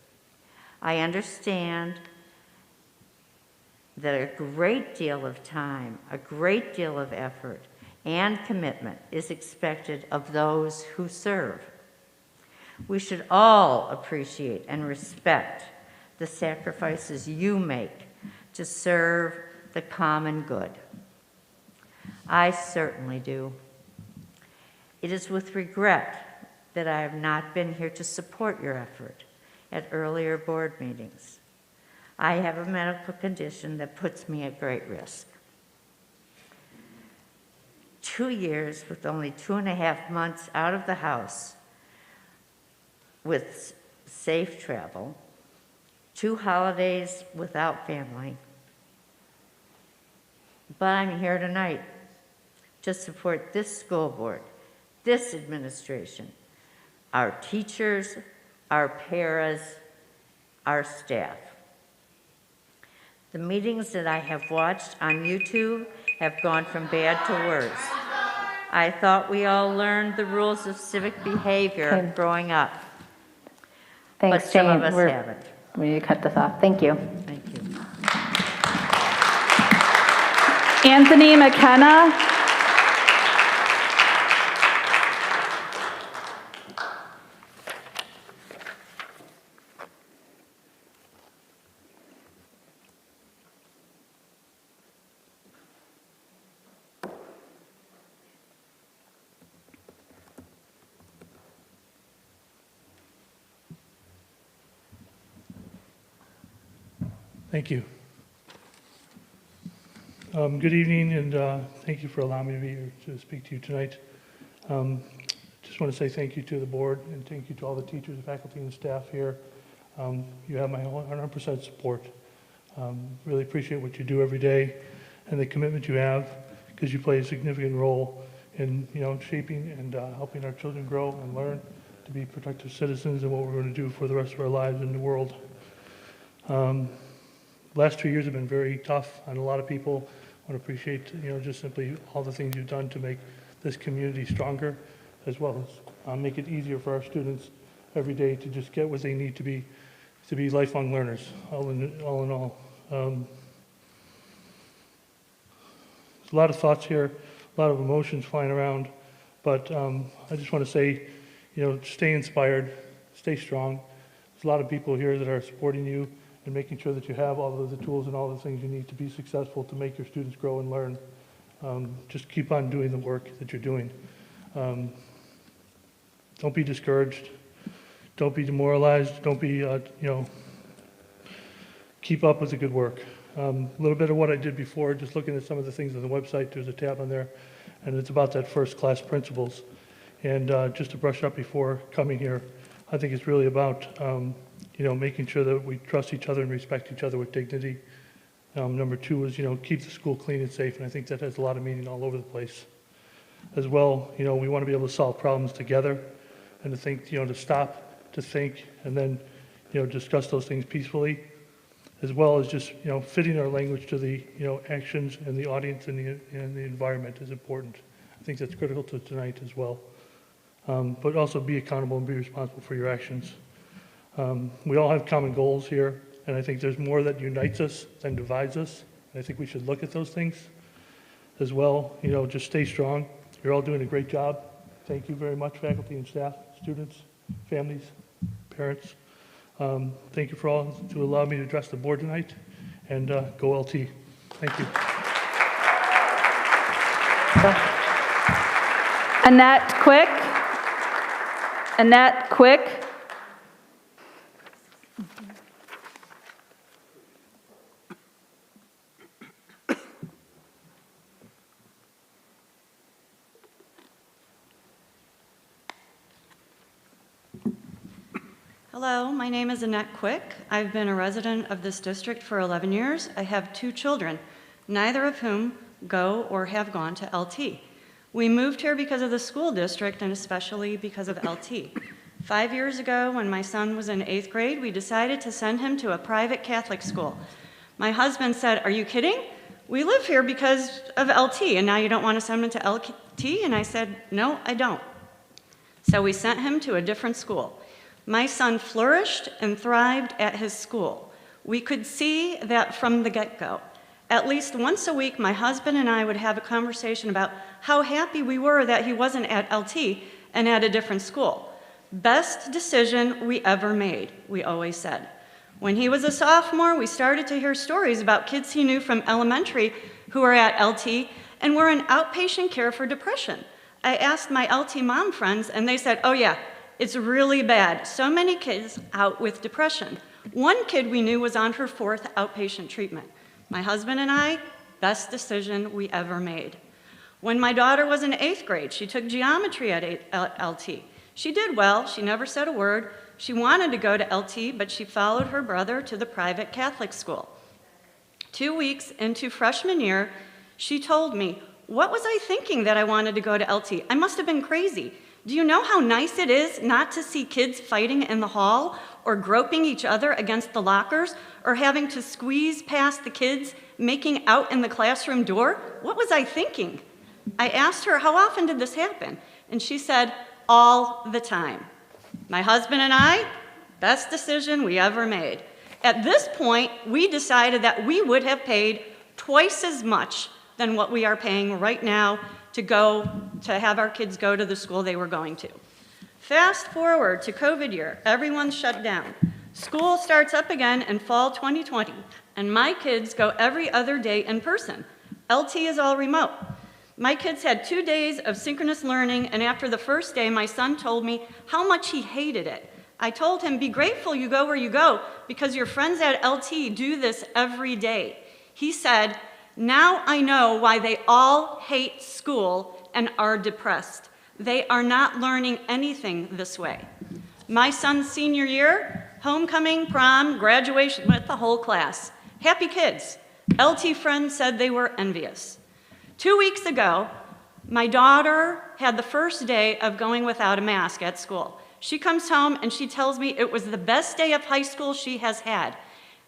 I understand that a great deal of time, a great deal of effort, and commitment is expected of those who serve. We should all appreciate and respect the sacrifices you make to serve the common good. I certainly do. It is with regret that I have not been here to support your effort at earlier board meetings. I have a medical condition that puts me at great risk. 2 years with only 2.5 months out of the house with safe travel, 2 holidays without family. But I'm here tonight to support this school board, this administration, our teachers, our paras, our staff. The meetings that I have watched on YouTube have gone from bad to worse. I thought we all learned the rules of civic behavior growing up. Thanks, but some Jane. of us haven't. We need to cut this off. Thank you. Thank you. Anthony McKenna. Thank you. Good evening, and thank you for allowing me to be here to speak to you tonight. Just want to say thank you to the board, and thank you to all the teachers, faculty, and staff here. You have my 100% support. Really appreciate what you do every day and the commitment you have, because you play a significant role in shaping and helping our children grow and learn to be productive citizens and what we're going to do for the rest of our lives in the world. Last 2 years have been very tough on a lot of people. I want to appreciate, just simply all the things you've done to make this community stronger, as well as make it easier for our students every day to just get what they need to be lifelong learners, all in all. There's a lot of thoughts here, a lot of emotions flying around, but I just want to say, stay inspired, stay strong. There's a lot of people here that are supporting you and making sure that you have all of the tools and all the things you need to be successful to make your students grow and learn. Just keep on doing the work that you're doing. Don't be discouraged. Don't be demoralized. Don't be, keep up with the good work. A little bit of what I did before, just looking at some of the things on the website, there's a tab on there, and it's about that first class principles. And just to brush up before coming here, I think it's really about making sure that we trust each other and respect each other with dignity. Number 2 is, keep the school clean and safe, and I think that has a lot of meaning all over the place. As well, we want to be able to solve problems together and to think, to stop, to think, and then, discuss those things peacefully, as well as just, fitting our language to the, actions and the audience and the environment is important. I think that's critical to tonight as well. But also be accountable and be responsible for your actions. We all have common goals here, and I think there's more that unites us than divides us. And I think we should look at those things as well. Just stay strong. You're all doing a great job. Thank you very much, faculty and staff, students, families, parents. Thank you for all to allow me to address the board tonight, and go LT. Thank you. Annette Quick. Annette Quick. Hello, my name is Annette Quick. I've been a resident of this district for 11 years. I have 2 children, neither of whom go or have gone to LT. We moved here because of the school district and especially because of LT. 5 years ago, when my son was in 8th grade, we decided to send him to a private Catholic school. My husband said, "Are you kidding? We live here because of LT, and now you don't want to send him to LT?" And I said, "No, I don't." So we sent him to a different school. My son flourished and thrived at his school. We could see that from the get-go. At least once a week, my husband and I would have a conversation about how happy we were that he wasn't at LT and at a different school. Best decision we ever made, we always said. When he was a sophomore, we started to hear stories about kids he knew from elementary who were at LT and were in outpatient care for depression. I asked my LT mom friends, and they said, "Oh yeah, it's really bad. So many kids out with depression." One kid we knew was on her 4th outpatient treatment. My husband and I, best decision we ever made. When my daughter was in 8th grade, she took geometry at LT. She did well, she never said a word. She wanted to go to LT, but she followed her brother to the private Catholic school. 2 weeks into freshman year, she told me, "What was I thinking that I wanted to go to LT? I must have been crazy. Do you know how nice it is not to see kids fighting in the hall or groping each other against the lockers or having to squeeze past the kids making out in the classroom door? What was I thinking?" I asked her, "How often did this happen?" And she said, "All the time." My husband and I, best decision we ever made. At this point, we decided that we would have paid twice as much than what we are paying right now to have our kids go to the school they were going to. Fast forward to COVID year, everyone's shut down. School starts up again in fall 2020, and my kids go every other day in person. LT is all remote. My kids had 2 days of synchronous learning, and after the first day, my son told me how much he hated it. I told him, "Be grateful you go where you go, because your friends at LT do this every day." He said, "Now I know why they all hate school and are depressed. They are not learning anything this way." My son's senior year, homecoming, prom, graduation with the whole class. Happy kids. LT friends said they were envious. 2 weeks ago, my daughter had the first day of going without a mask at school. She comes home and she tells me it was the best day of high school she has had.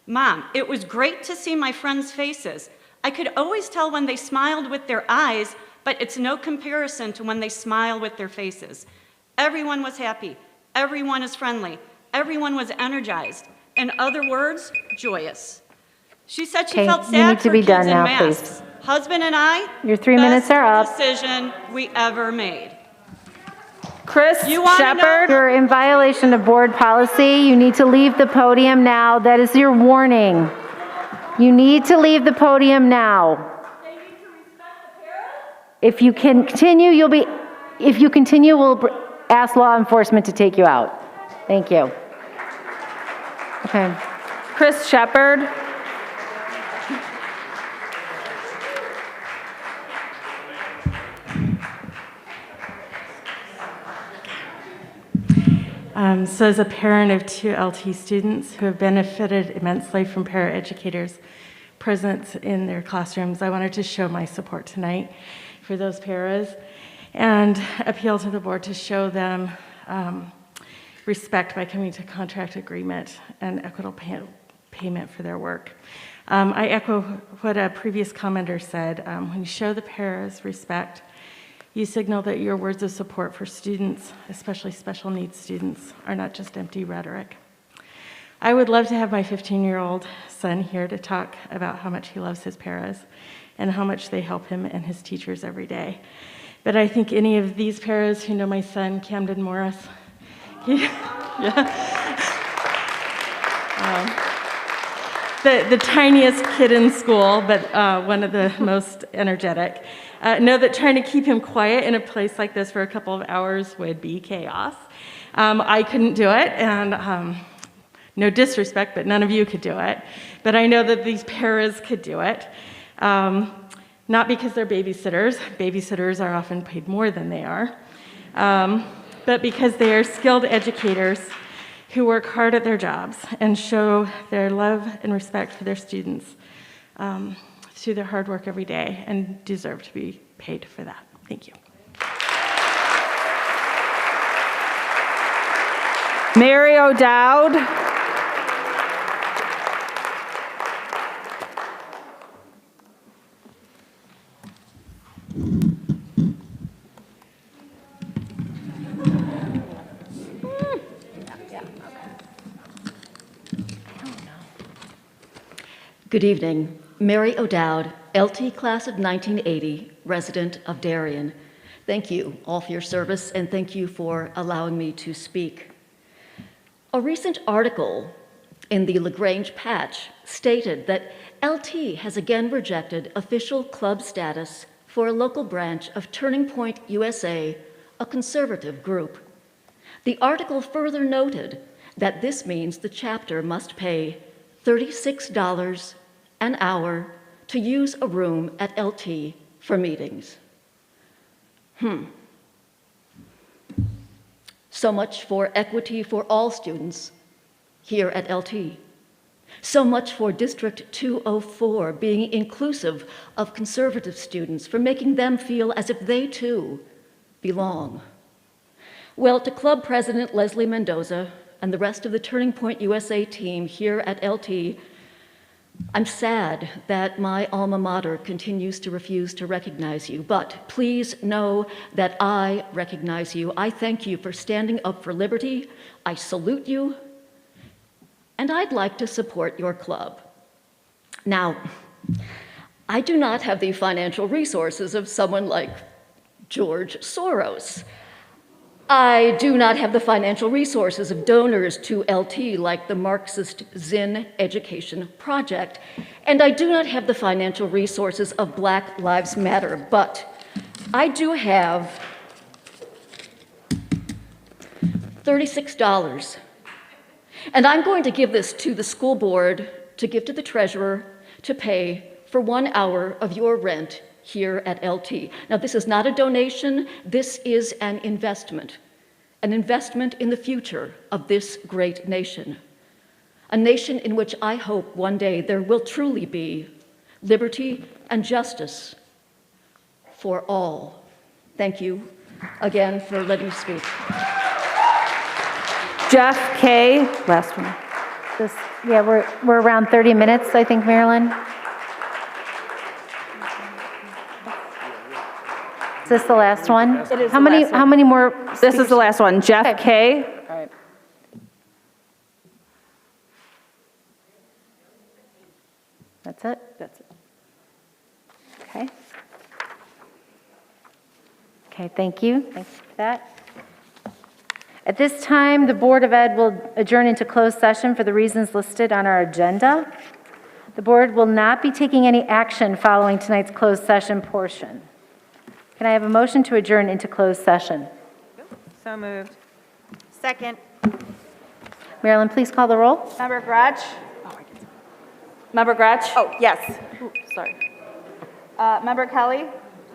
"Mom, it was great to see my friends' faces. I could always tell when they smiled with their eyes, but it's no comparison to when they smile with their faces. Everyone was happy. Everyone is friendly. Everyone was energized. In other words, joyous." She said she felt sad for kids in masks. Husband and I, your 3 minutes are up. Best decision we ever made. Chris Shepard, you're in violation of board policy. You need to leave the podium now. That is your warning. You need to leave the podium now. If you continue, we'll ask law enforcement to take you out. Thank you. Okay. Chris Shepard. So as a parent of 2 LT students who have benefited immensely from paraeducators' presence in their classrooms, I wanted to show my support tonight for those paras and appeal to the board to show them respect by coming to contract agreement and equitable payment for their work. I echo what a previous commenter said. When you show the paras respect, you signal that your words of support for students, especially special needs students, are not just empty rhetoric. I would love to have my 15-year-old son here to talk about how much he loves his paras and how much they help him and his teachers every day. But I think any of these paras who know my son, Camden Morris, the tiniest kid in school, but one of the most energetic, know that trying to keep him quiet in a place like this for a couple of hours would be chaos. I couldn't do it, and no disrespect, but none of you could do it. But I know that these paras could do it, not because they're babysitters. Babysitters are often paid more than they are, but because they are skilled educators who work hard at their jobs and show their love and respect for their students through their hard work every day and deserve to be paid for that. Thank you. Mary O'Dowd. Good evening. Mary O'Dowd, LT Class of 1980, resident of Darien. Thank you all for your service, and thank you for allowing me to speak. A recent article in the LaGrange Patch stated that LT has again rejected official club status for a local branch of Turning Point USA, a conservative group. The article further noted that this means the chapter must pay $36 an hour to use a room at LT for meetings. So much for equity for all students here at LT. So much for District 204 being inclusive of conservative students, for making them feel as if they too belong. Well, to Club President Leslie Mendoza and the rest of the Turning Point USA team here at LT, I'm sad that my alma mater continues to refuse to recognize you, but please know that I recognize you. I thank you for standing up for liberty. I salute you, and I'd like to support your club. Now, I do not have the financial resources of someone like George Soros. I do not have the financial resources of donors to LT like the Marxist Zinn Education Project, and I do not have the financial resources of Black Lives Matter, but I do have $36, and I'm going to give this to the school board, to give to the treasurer, to pay for 1 hour of your rent here at LT. Now, this is not a donation, this is an investment in the future of this great nation, a nation in which I hope one day there will truly be liberty and justice for all. Thank you again for letting me speak. Jeff Kay, last one. Yeah, we're around 30 minutes, I think, Marilyn. Is this the last one? It is How the many? last one. How many more? This is the last one. Jeff Kay. All right. That's it? That's it. Okay. Okay, thank you. Thanks for that. At this time, the Board of Ed will adjourn into closed session for the reasons listed on our agenda. The board will not be taking any action following tonight's closed session portion. Can I have a motion to adjourn into closed session? So moved. Second. Marilyn, please call the roll. Member Gretsch? Member Gretsch? Oh, yes. Ooh, sorry. Member Kelly?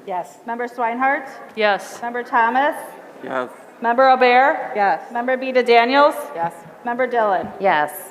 Yes. Member Swinehart? Yes. Member Thomas? Yes. Member Aubert? Yes. Member Beta Daniels? Yes. Member Dillon? Yes.